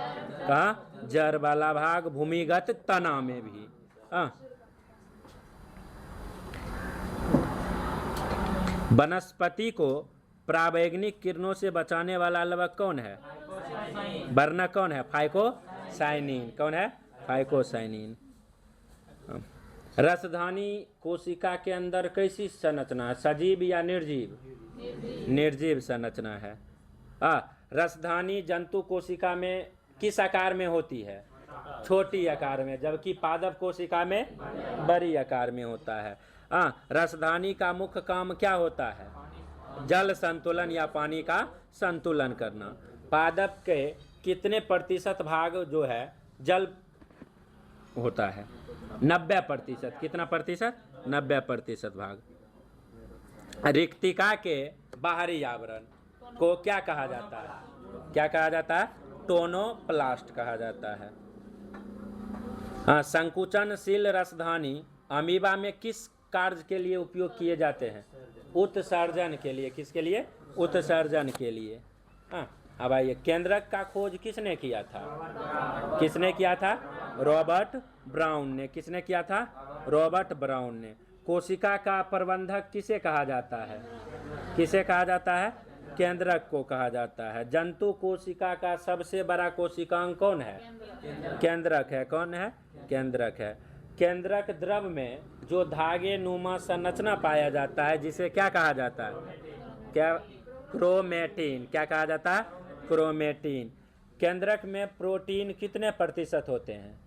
कहाँ? जड़ वाला भाग, भूमिगत तना में भी। वनस्पति को पराबैंगनी किरणों से बचाने वाला लवक कौन है? वर्णक कौन है? फाइकोसाइनिन। कौन है? फाइकोसाइनिन। रसधानी कोशिका के अंदर कैसी संरचना है, सजीव या निर्जीव? निर्जीव संरचना है। रसधानी जंतु कोशिका में किस आकार में होती है? छोटी आकार में, जबकि पादप कोशिका में बड़ी आकार में होता है। रसधानी का मुख्य काम क्या होता है? जल संतुलन या पानी का संतुलन करना। पादप के कितने प्रतिशत भाग जो है जल होता है? 90%। कितना प्रतिशत? 90% भाग। रिक्तिका के बाहरी आवरण को क्या कहा जाता है? क्या कहा जाता है? टोनोप्लास्ट कहा जाता है। संकुचनशील रसधानी अमीबा में किस कार्य के लिए उपयोग किए जाते हैं? उत्सर्जन के लिए। किसके लिए? उत्सर्जन के लिए। अब आइए, केंद्रक का खोज किसने किया था? किसने किया था? रॉबर्ट ब्राउन ने। किसने किया था? रॉबर्ट ब्राउन ने। कोशिका का प्रबंधक किसे कहा जाता है? किसे कहा जाता है? केंद्रक को कहा जाता है। जंतु कोशिका का सबसे बड़ा कोशिकांग कौन है? केंद्रक है। कौन है? केंद्रक है। केंद्रक द्रव में जो धागे नुमा संरचना पाया जाता है जिसे क्या कहा जाता है? क्या? क्रोमेटिन। क्या कहा जाता है? क्रोमेटिन। केंद्रक में प्रोटीन कितने प्रतिशत होते हैं?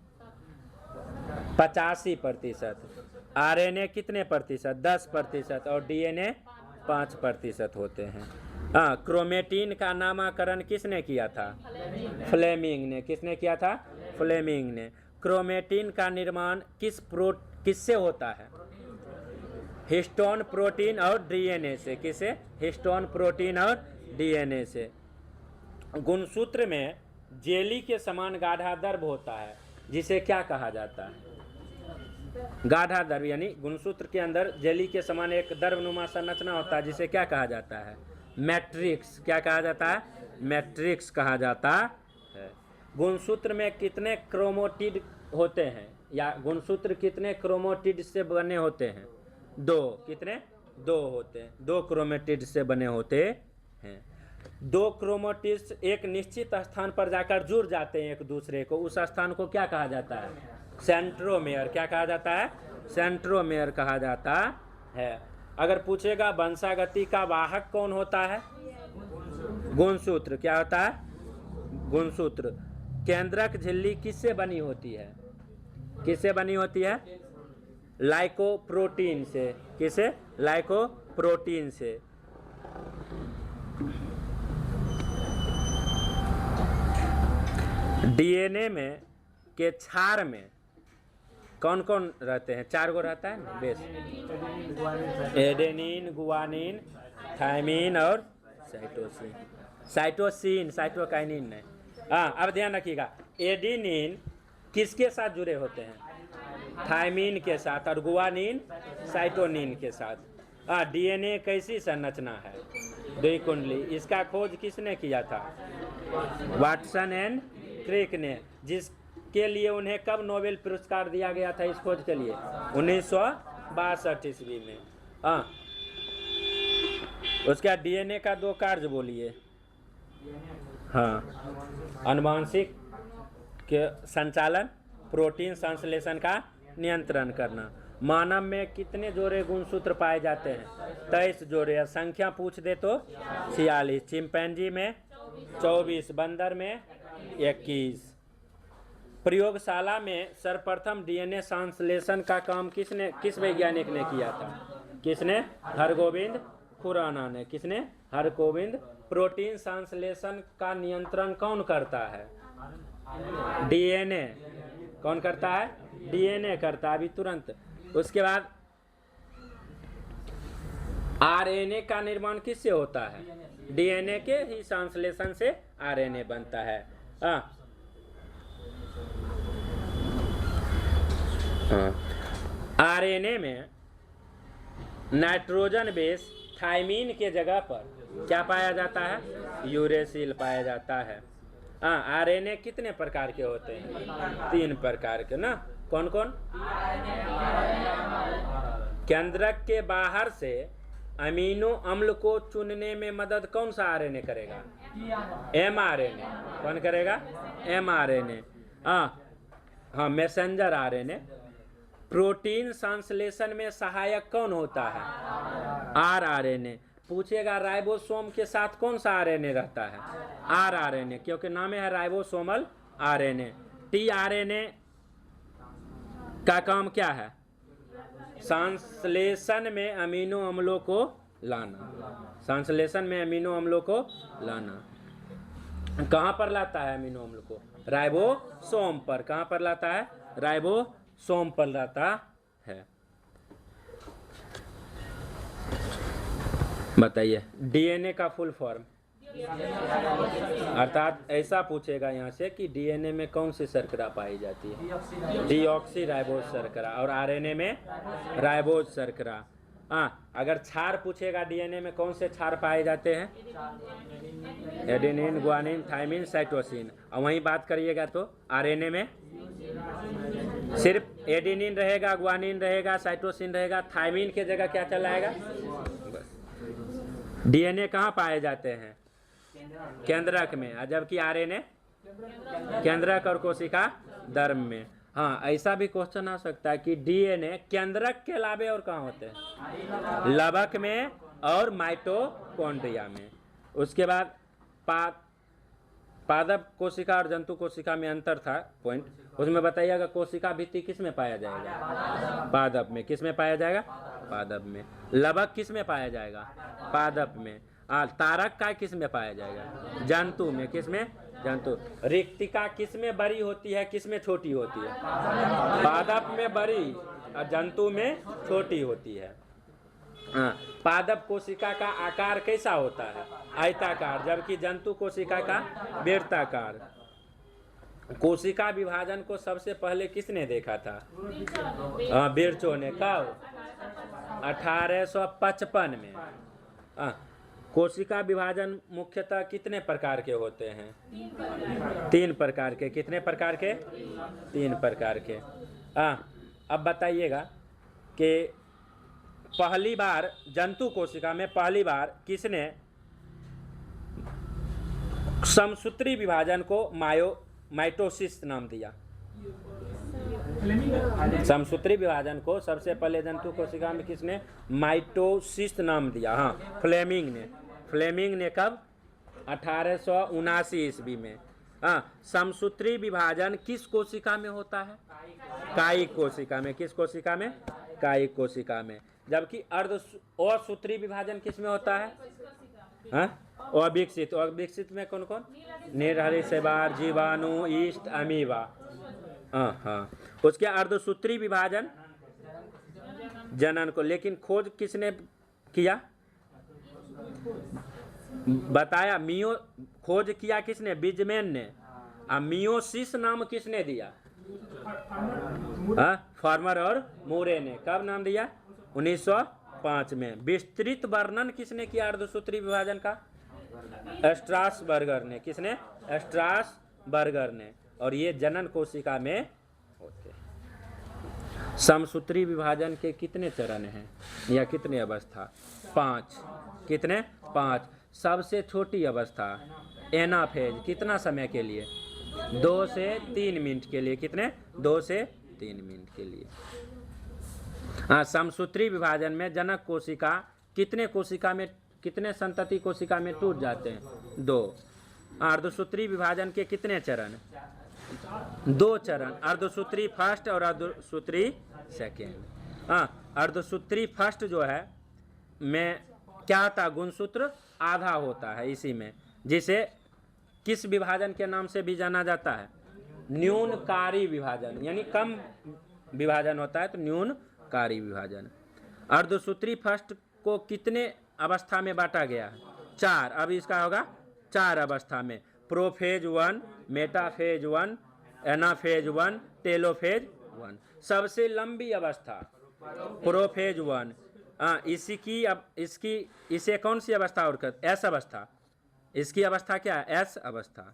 85%। आरएनए कितने प्रतिशत? 10%। और डीएनए 5% होते हैं। क्रोमेटिन का नामकरण किसने किया था? फ्लेमिंग ने। किसने किया था? फ्लेमिंग ने। क्रोमेटिन का निर्माण किससे होता है? हिस्टोन प्रोटीन और डीएनए से। किसे? हिस्टोन प्रोटीन और डीएनए से। गुणसूत्र में जेली के समान गाढ़ा द्रव होता है जिसे क्या कहा जाता है? गाढ़ा द्रव यानी गुणसूत्र के अंदर जेली के समान एक द्रवनुमा संरचना होता है जिसे क्या कहा जाता है? मैट्रिक्स। क्या कहा जाता है? मैट्रिक्स कहा जाता है। गुणसूत्र में कितने क्रोमोटिड होते हैं? या गुणसूत्र कितने क्रोमोटिड से बने होते हैं? 2। कितने? 2 होते हैं। 2 क्रोमेटिड से बने होते हैं। 2 क्रोमेटिड्स एक निश्चित स्थान पर जाकर जुड़ जाते हैं एक दूसरे को। उस स्थान को क्या कहा जाता है? सेंट्रोमेयर। क्या कहा जाता है? सेंट्रोमेयर कहा जाता है। अगर पूछेगा वंशागति का वाहक कौन होता है? गुणसूत्र। क्या होता है? गुणसूत्र। केंद्रक झिल्ली किससे बनी होती है? किससे बनी होती है? लाइकोप्रोटीन से। किसे? लाइकोप्रोटीन से। डीएनए में के क्षार में कौन कौन रहते हैं? 4 गो रहता है ना बेस। एडेनिन, गुआनिन, थायमिन और साइटोसिन। साइटोसिन, साइटोकाइनिन नहीं। अब ध्यान रखिएगा, एडेनिन किसके साथ जुड़े होते हैं? थायमिन के साथ। और गुआनिन साइटोनिन के साथ। डीएनए कैसी संरचना है? द्विकुंडली। इसका खोज किसने किया था? वाटसन एंड क्रिक ने। जिसके लिए उन्हें कब नोबेल पुरस्कार दिया गया था? इस खोज के लिए 1962 ईस्वी में। उसका डीएनए का 2 कार्य बोलिए। अनुवांशिक के संचालन, प्रोटीन संश्लेषण का नियंत्रण करना। मानव में कितने जोड़े गुणसूत्र पाए जाते हैं? 23 जोड़े। संख्या पूछ दे तो 46। चिंपैंजी में 24। बंदर में 21। प्रयोगशाला में सर्वप्रथम डीएनए संश्लेषण का काम किस वैज्ञानिक ने किया था? किसने? हरगोविंद खुराना ने। किसने? हरगोविंद। प्रोटीन संश्लेषण का नियंत्रण कौन करता है? डीएनए। कौन करता है? डीएनए करता है। अभी तुरंत। उसके बाद आरएनए का निर्माण किससे होता है? डीएनए के ही संश्लेषण से आरएनए बनता है। आरएनए में नाइट्रोजन बेस थायमीन के जगह पर क्या पाया जाता है? यूरेसिल पाया जाता है। आरएनए कितने प्रकार के होते हैं? 3 प्रकार के ना। कौन कौन? केंद्रक के बाहर से अमीनो अम्ल को चुनने में मदद कौन सा आरएनए करेगा? एमआरएनए। कौन करेगा? एमआरएनए। Messenger RNA. प्रोटीन संश्लेषण में सहायक कौन होता है? आरएनए। पूछेगा राइबोसोम के साथ कौन सा आरएनए रहता है? आरएनए, क्योंकि नाम है राइबोसोमल आरएनए। टीआरएनए का काम क्या है? संश्लेषण में अमीनो अम्लों को लाना। संश्लेषण में अमीनो अम्लों को लाना। कहां पर लाता है अमीनो अम्ल को? राइबोसोम पर। कहां पर लाता है? राइबोसोम पर लाता है। बताइए डीएनए का फुल फॉर्म। अर्थात ऐसा पूछेगा यहाँ से कि डीएनए में कौन सी शर्करा पाई जाती है? डीऑक्सी राइबोज शर्करा। और आरएनए में राइबोज शर्करा। हाँ, अगर क्षार पूछेगा डीएनए में कौन से क्षार पाए जाते हैं? Adenine, guanine, thymine, cytosine. और वहीं बात करिएगा तो आरएनए में सिर्फ एडेनिन रहेगा, ग्वानिन रहेगा, साइटोसिन रहेगा, थाइमिन के जगह क्या चला आएगा? डीएनए कहाँ पाए जाते हैं? केंद्रक में, जबकि आरएनए केंद्रक और कोशिका धर्म में। हाँ, ऐसा भी क्वेश्चन आ सकता है कि डीएनए केंद्रक के अलावे और कहाँ होते हैं? लवक में और माइटोकॉन्ड्रिया में। उसके बाद पादप कोशिका और जंतु कोशिका में अंतर था पॉइंट, उसमें बताइएगा कोशिका भित्ति किस में पाया जाएगा? पादप में। किस में पाया जाएगा? पादप में। लवक किस में पाया जाएगा? पादप में। तारक का किस में पाया जाएगा? जंतु में। किस में? जंतु। रिक्तिका किस में बड़ी होती है, किस में छोटी होती है? पादप में बड़ी और जंतु में छोटी होती है। पादप कोशिका का आकार कैसा होता है? आयताकार, जबकि जंतु कोशिका का वृत्ताकार। कोशिका विभाजन को सबसे पहले किसने देखा था? बिरचो ने। कब? 1855 में। कोशिका विभाजन मुख्यतः कितने प्रकार के होते हैं? 3 प्रकार के। कितने प्रकार के? 3 प्रकार के। अब बताइएगा कि पहली बार जंतु कोशिका में पहली बार किसने समसूत्री विभाजन को माइटोसिस नाम दिया? समसूत्री विभाजन को सबसे पहले जंतु कोशिका में किसने माइटोसिस नाम दिया? हाँ, फ्लेमिंग ने। फ्लेमिंग ने कब? 1879 ईस्वी में। समसूत्री विभाजन किस कोशिका में होता है? कायिक कोशिका में। किस कोशिका में? कायिक कोशिका में। जबकि असूत्री विभाजन किस में होता है? अविकसित। अविकसित में कौन कौन? निर्हरी, शैवाल, जीवाणु, ईस्ट, अमीबा। हाँ। उसके अर्धसूत्री विभाजन जनन को। लेकिन खोज किसने किया? बताया खोज किया किसने? बिजमैन ने। मियोसिस नाम किसने दिया? फार्मर और मूरे ने। कब नाम दिया? 1905 में। विस्तृत वर्णन किसने किया अर्धसूत्री विभाजन का? स्ट्रासबर्गर ने। किसने? स्ट्रासबर्गर ने। और ये जनन कोशिका में होते हैं। समसूत्री विभाजन के कितने चरण हैं या कितने अवस्था? 5। कितने? 5। सबसे छोटी अवस्था एनाफेज। कितना समय के लिए? 2 से 3 मिनट के लिए। कितने? 2 से 3 मिनट के लिए। समसूत्री विभाजन में जनक कोशिका कितने संतति कोशिका में टूट जाते हैं? 2। अर्धसूत्री विभाजन के कितने चरण? 2 चरण। अर्धसूत्री फर्स्ट और अर्धसूत्री सेकेंड। अर्धसूत्री फर्स्ट जो है में क्या था? गुणसूत्र आधा होता है इसी में, जिसे किस विभाजन के नाम से भी जाना जाता है? न्यूनकारी विभाजन। यानी कम विभाजन होता है तो न्यूनकारी विभाजन। अर्धसूत्री फर्स्ट को कितने अवस्था में बांटा गया है? 4। अब इसका होगा 4 अवस्था में। Prophase 1, metaphase 1, anaphase 1, telophase 1। सबसे लंबी अवस्था प्रोफेज 1। इसे कौन सी अवस्था और कहते? एस अवस्था। इसकी अवस्था क्या है? एस अवस्था।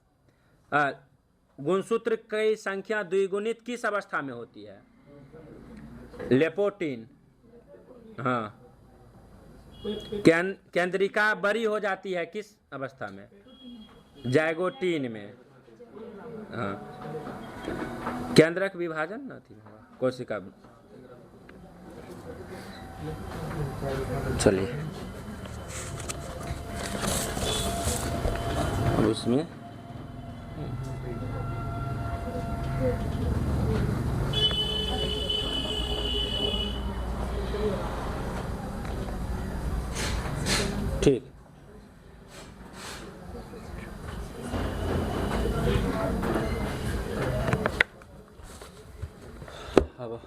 गुणसूत्र की संख्या द्विगुणित किस अवस्था में होती है? लेपोटिन। हाँ। केंद्रिका बड़ी हो जाती है किस अवस्था में? जाइगोटीन में। हाँ। केंद्रक विभाजन न थी कोशिका। चलिए अब उसमें ठीक। अब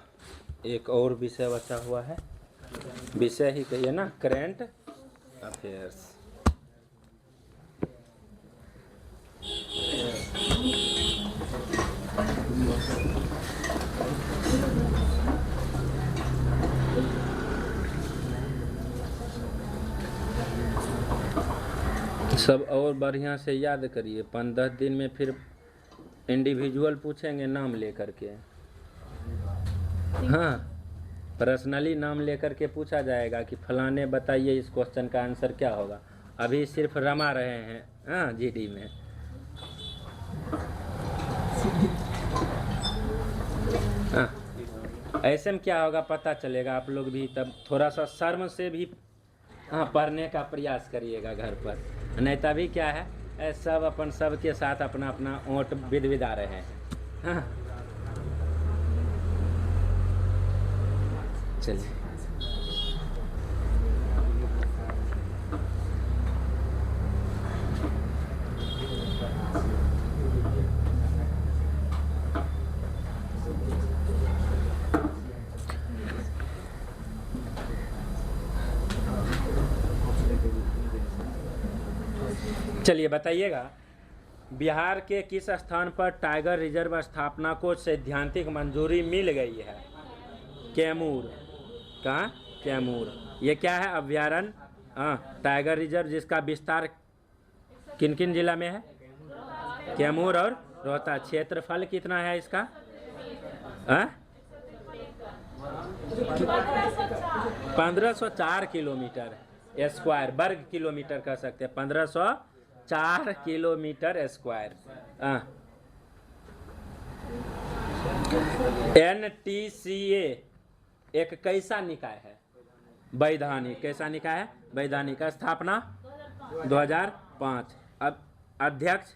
एक और विषय बचा हुआ है, विषय ही कहिए ना, करेंट अफेयर्स। सब और बढ़िया से याद करिए, 15 दिन में फिर इंडिविजुअल पूछेंगे नाम लेकर के। हाँ, पर्सनली नाम लेकर के पूछा जाएगा कि फलाने बताइए इस क्वेश्चन का आंसर क्या होगा। अभी सिर्फ रमा रहे हैं हाँ जीडी में। हाँ, ऐसे में क्या होगा पता चलेगा, आप लोग भी तब थोड़ा सा शर्म से भी हाँ पढ़ने का प्रयास करिएगा घर पर, नहीं तभी क्या है सब अपन सबके साथ अपना अपना ओंठ बिदबिदा रहे हैं। हाँ चलिए चलिए बताइएगा, बिहार के किस स्थान पर टाइगर रिजर्व स्थापना को सैद्धांतिक मंजूरी मिल गई है? कैमूर। कहाँ? कैमूर। ये क्या है? अभ्यारण्य टाइगर रिजर्व जिसका विस्तार किन किन जिला में है? कैमूर और रोहतास। क्षेत्रफल कितना है इसका? 1504 किलोमीटर स्क्वायर, वर्ग किलोमीटर कह सकते हैं, 1504 किलोमीटर स्क्वायर। NTCA एक कैसा निकाय है? वैधानिक। कैसा निकाय है? वैधानिक। स्थापना 2005। अब अध्यक्ष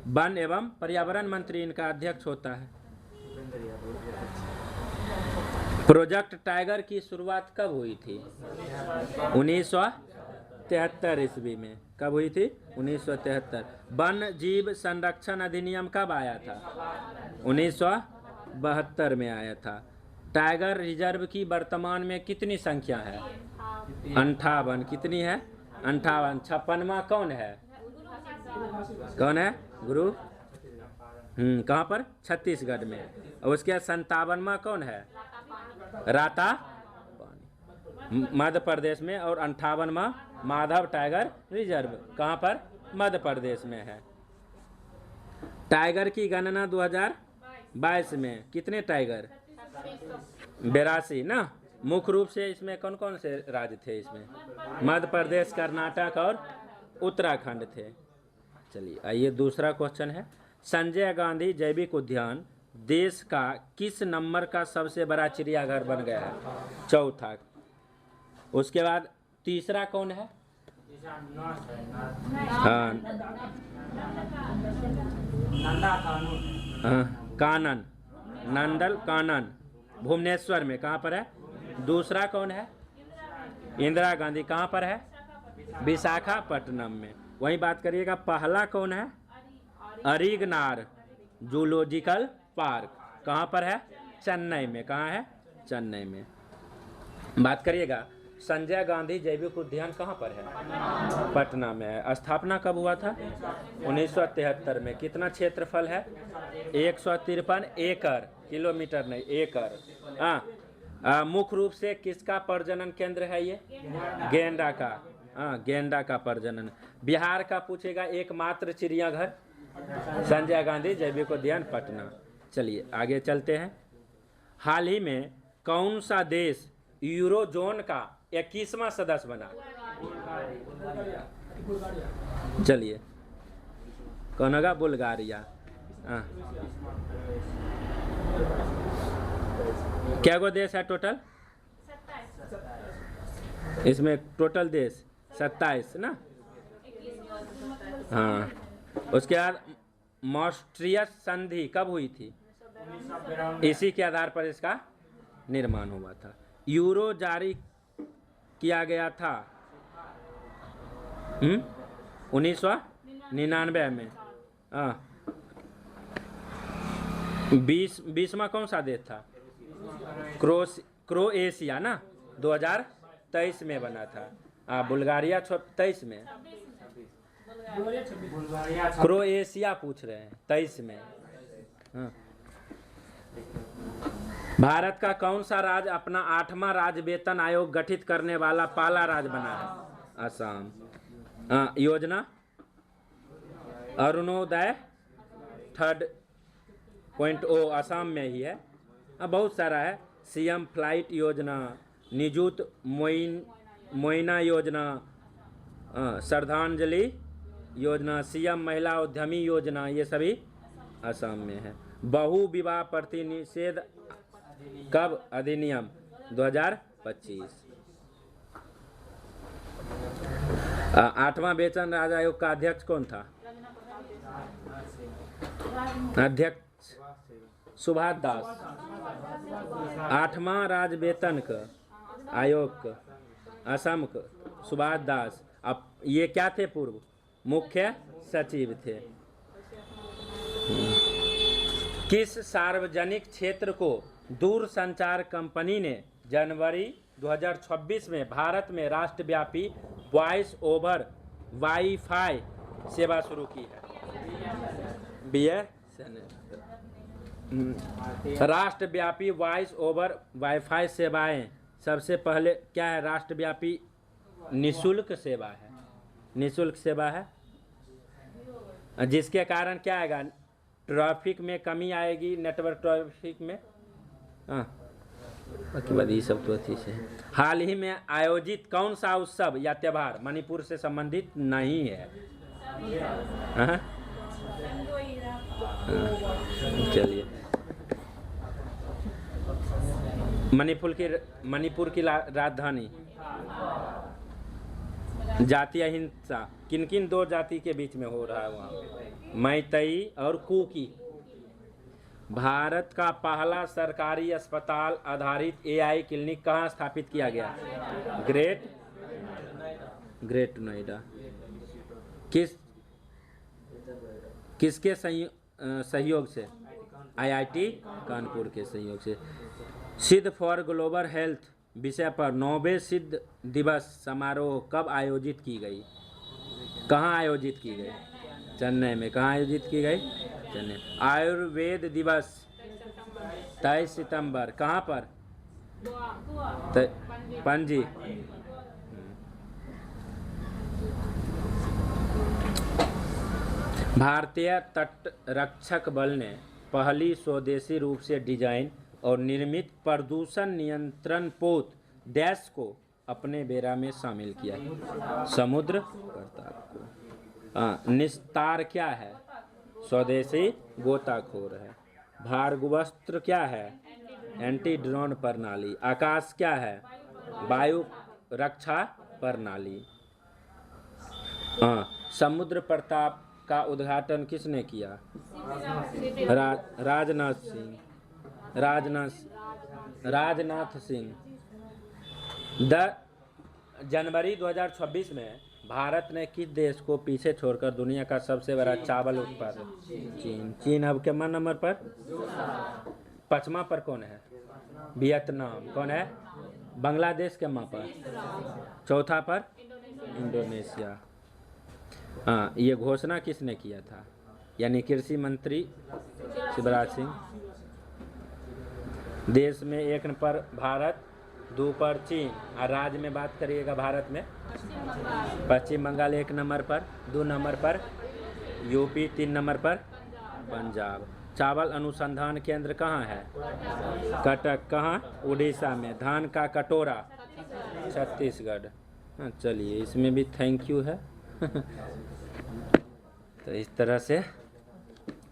वन एवं पर्यावरण मंत्री इनका अध्यक्ष होता है। प्रोजेक्ट टाइगर की शुरुआत कब हुई थी? 1973 ईस्वी में। कब हुई थी? 1973। वन जीव संरक्षण अधिनियम कब आया था? 1972 में आया था। टाइगर रिजर्व की वर्तमान में कितनी संख्या है? 58। कितनी है? 58। 56वां कौन है? कौन है? गुरु। कहाँ पर? छत्तीसगढ़ में। और उसके 57वां कौन है? राता पानी, मध्य प्रदेश में। और 58वां माधव टाइगर रिजर्व कहाँ पर? मध्य प्रदेश में है। टाइगर की गणना 2022 में कितने टाइगर? 82 ना। मुख्य रूप से इसमें कौन कौन से राज्य थे? इसमें मध्य प्रदेश, कर्नाटक और उत्तराखंड थे। चलिए आइए दूसरा क्वेश्चन है, संजय गांधी जैविक उद्यान देश का किस नंबर का सबसे बड़ा चिड़ियाघर बन गया है? 4था। उसके बाद तीसरा कौन है? कानन, नंदल कानन, भुवनेश्वर में। कहाँ पर है? दूसरा कौन है? इंदिरा गांधी। कहाँ पर है? विशाखापट्टनम में। वहीं बात करिएगा, पहला कौन है? Arignar zoological park. कहाँ पर है? चेन्नई में। कहाँ है? चेन्नई में। बात करिएगा, संजय गांधी जैविक उद्यान कहाँ पर है? पटना में है। स्थापना कब हुआ था? 1973 में। कितना क्षेत्रफल है? 153 एकड़, किलोमीटर नहीं, एकड़। मुख्य रूप से किसका प्रजनन केंद्र है ये? गेंडा का। गेंडा का प्रजनन। बिहार का पूछेगा एकमात्र चिड़ियाघर? संजय गांधी जैविक उद्यान पटना। चलिए आगे चलते हैं। हाल ही में कौन सा देश यूरोजोन का 21वां सदस्य बना? चलिए कौन होगा? बुल्गारिया। क्या गो देश है टोटल? इसमें टोटल देश 27 ना। हाँ, उसके बाद मॉस्ट्रियस संधि कब हुई थी? इसी के आधार पर इसका निर्माण हुआ था। यूरो जारी किया गया था 1999 में। हाँ, 20वां कौन सा देश था? क्रोएशिया ना, 2023 में बना था। बुल्गारिया 23 में, क्रोएशिया पूछ रहे हैं 23 में। हाँ। भारत का कौन सा राज्य अपना 8वां राज्य वेतन आयोग गठित करने वाला पहला राज्य बना है? असम। योजना अरुणोदय 3.0 असम में ही है। बहुत सारा है। सीएम फ्लाइट योजना, निजुत मोइना योजना, श्रद्धांजलि योजना, सीएम महिला उद्यमी योजना, ये सभी असम में है। बहु विवाह प्रतिनिषेध कब अधिनियम? 2025। 8वां वेतन राज्य आयोग का अध्यक्ष कौन था? अध्यक्ष सुभाष दास। 8वां राज्य वेतन का आयोग का असम का सुभाष दास। अब ये क्या थे? पूर्व मुख्य सचिव थे। किस सार्वजनिक क्षेत्र को दूरसंचार कंपनी ने जनवरी 2026 में भारत में राष्ट्रव्यापी वॉइस ओवर वाईफाई सेवा शुरू की है? राष्ट्रव्यापी वॉइस ओवर वाईफाई सेवाएं सबसे पहले क्या है? राष्ट्रव्यापी निशुल्क सेवा है। निशुल्क सेवा है, जिसके कारण क्या आएगा? ट्रैफिक में कमी आएगी, नेटवर्क ट्रैफिक में। बाकी बात ये सब तो अच्छी से। हाल ही में आयोजित कौन सा उत्सव या त्यौहार मणिपुर से संबंधित नहीं है? चलिए, मणिपुर की राजधानी। जातीय हिंसा किन किन दो जाति के बीच में हो रहा है वहाँ? मैतई और कुकी। भारत का पहला सरकारी अस्पताल आधारित एआई क्लिनिक कहाँ स्थापित किया गया? ग्रेट नोएडा। किसके सहयोग से? आईआईटी कानपुर के सहयोग से। सिद्ध फॉर ग्लोबल हेल्थ विषय पर 9वें सिद्ध दिवस समारोह कब आयोजित की गई? कहाँ आयोजित की गई? चेन्नई में। कहाँ आयोजित की गई? चेन्नई। आयुर्वेद दिवस 23 सितंबर कहाँ पर? पणजी। भारतीय तटरक्षक बल ने पहली स्वदेशी रूप से डिजाइन और निर्मित प्रदूषण नियंत्रण पोत डैश को अपने बेड़ा में शामिल किया है। समुद्र प्रताप को। निस्तार क्या है? स्वदेशी गोताखोर है। भार्गवस्त्र क्या है? एंटी ड्रोन प्रणाली। आकाश क्या है? वायु रक्षा प्रणाली। समुद्र प्रताप का उद्घाटन किसने किया? राजनाथ सिंह। जनवरी 2026 में भारत ने किस देश को पीछे छोड़कर दुनिया का सबसे बड़ा चावल उत्पादक? चीन अब के नंबर पर? 5वां पर कौन है? वियतनाम। कौन है? बांग्लादेश के मां पर? 4था पर? इंडोनेशिया। ये घोषणा किसने किया था? यानी कृषि मंत्री शिवराज सिंह। देश में 1 पर भारत, 2 पर चीन, और राज्य में बात करिएगा भारत में पश्चिम बंगाल 1 नंबर पर, 2 नंबर पर यूपी, 3 नंबर पर पंजाब। चावल अनुसंधान केंद्र कहाँ है? कटक। कहाँ? उड़ीसा में। धान का कटोरा छत्तीसगढ़। चलिए, इसमें भी थैंक यू है। तो इस तरह से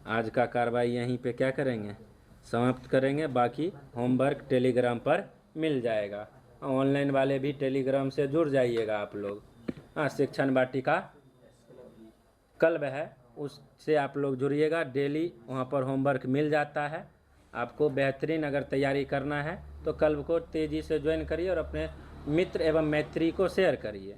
आज का कार्रवाई यहीं पे क्या करेंगे? समाप्त करेंगे। बाकी होमवर्क टेलीग्राम पर मिल जाएगा। ऑनलाइन वाले भी टेलीग्राम से जुड़ जाइएगा आप लोग। हाँ, शिक्षण वाटिका क्लब है, उससे आप लोग जुड़िएगा। डेली वहाँ पर होमवर्क मिल जाता है आपको। बेहतरीन अगर तैयारी करना है तो क्लब को तेज़ी से ज्वाइन करिए और अपने मित्र एवं मैत्री को शेयर करिए।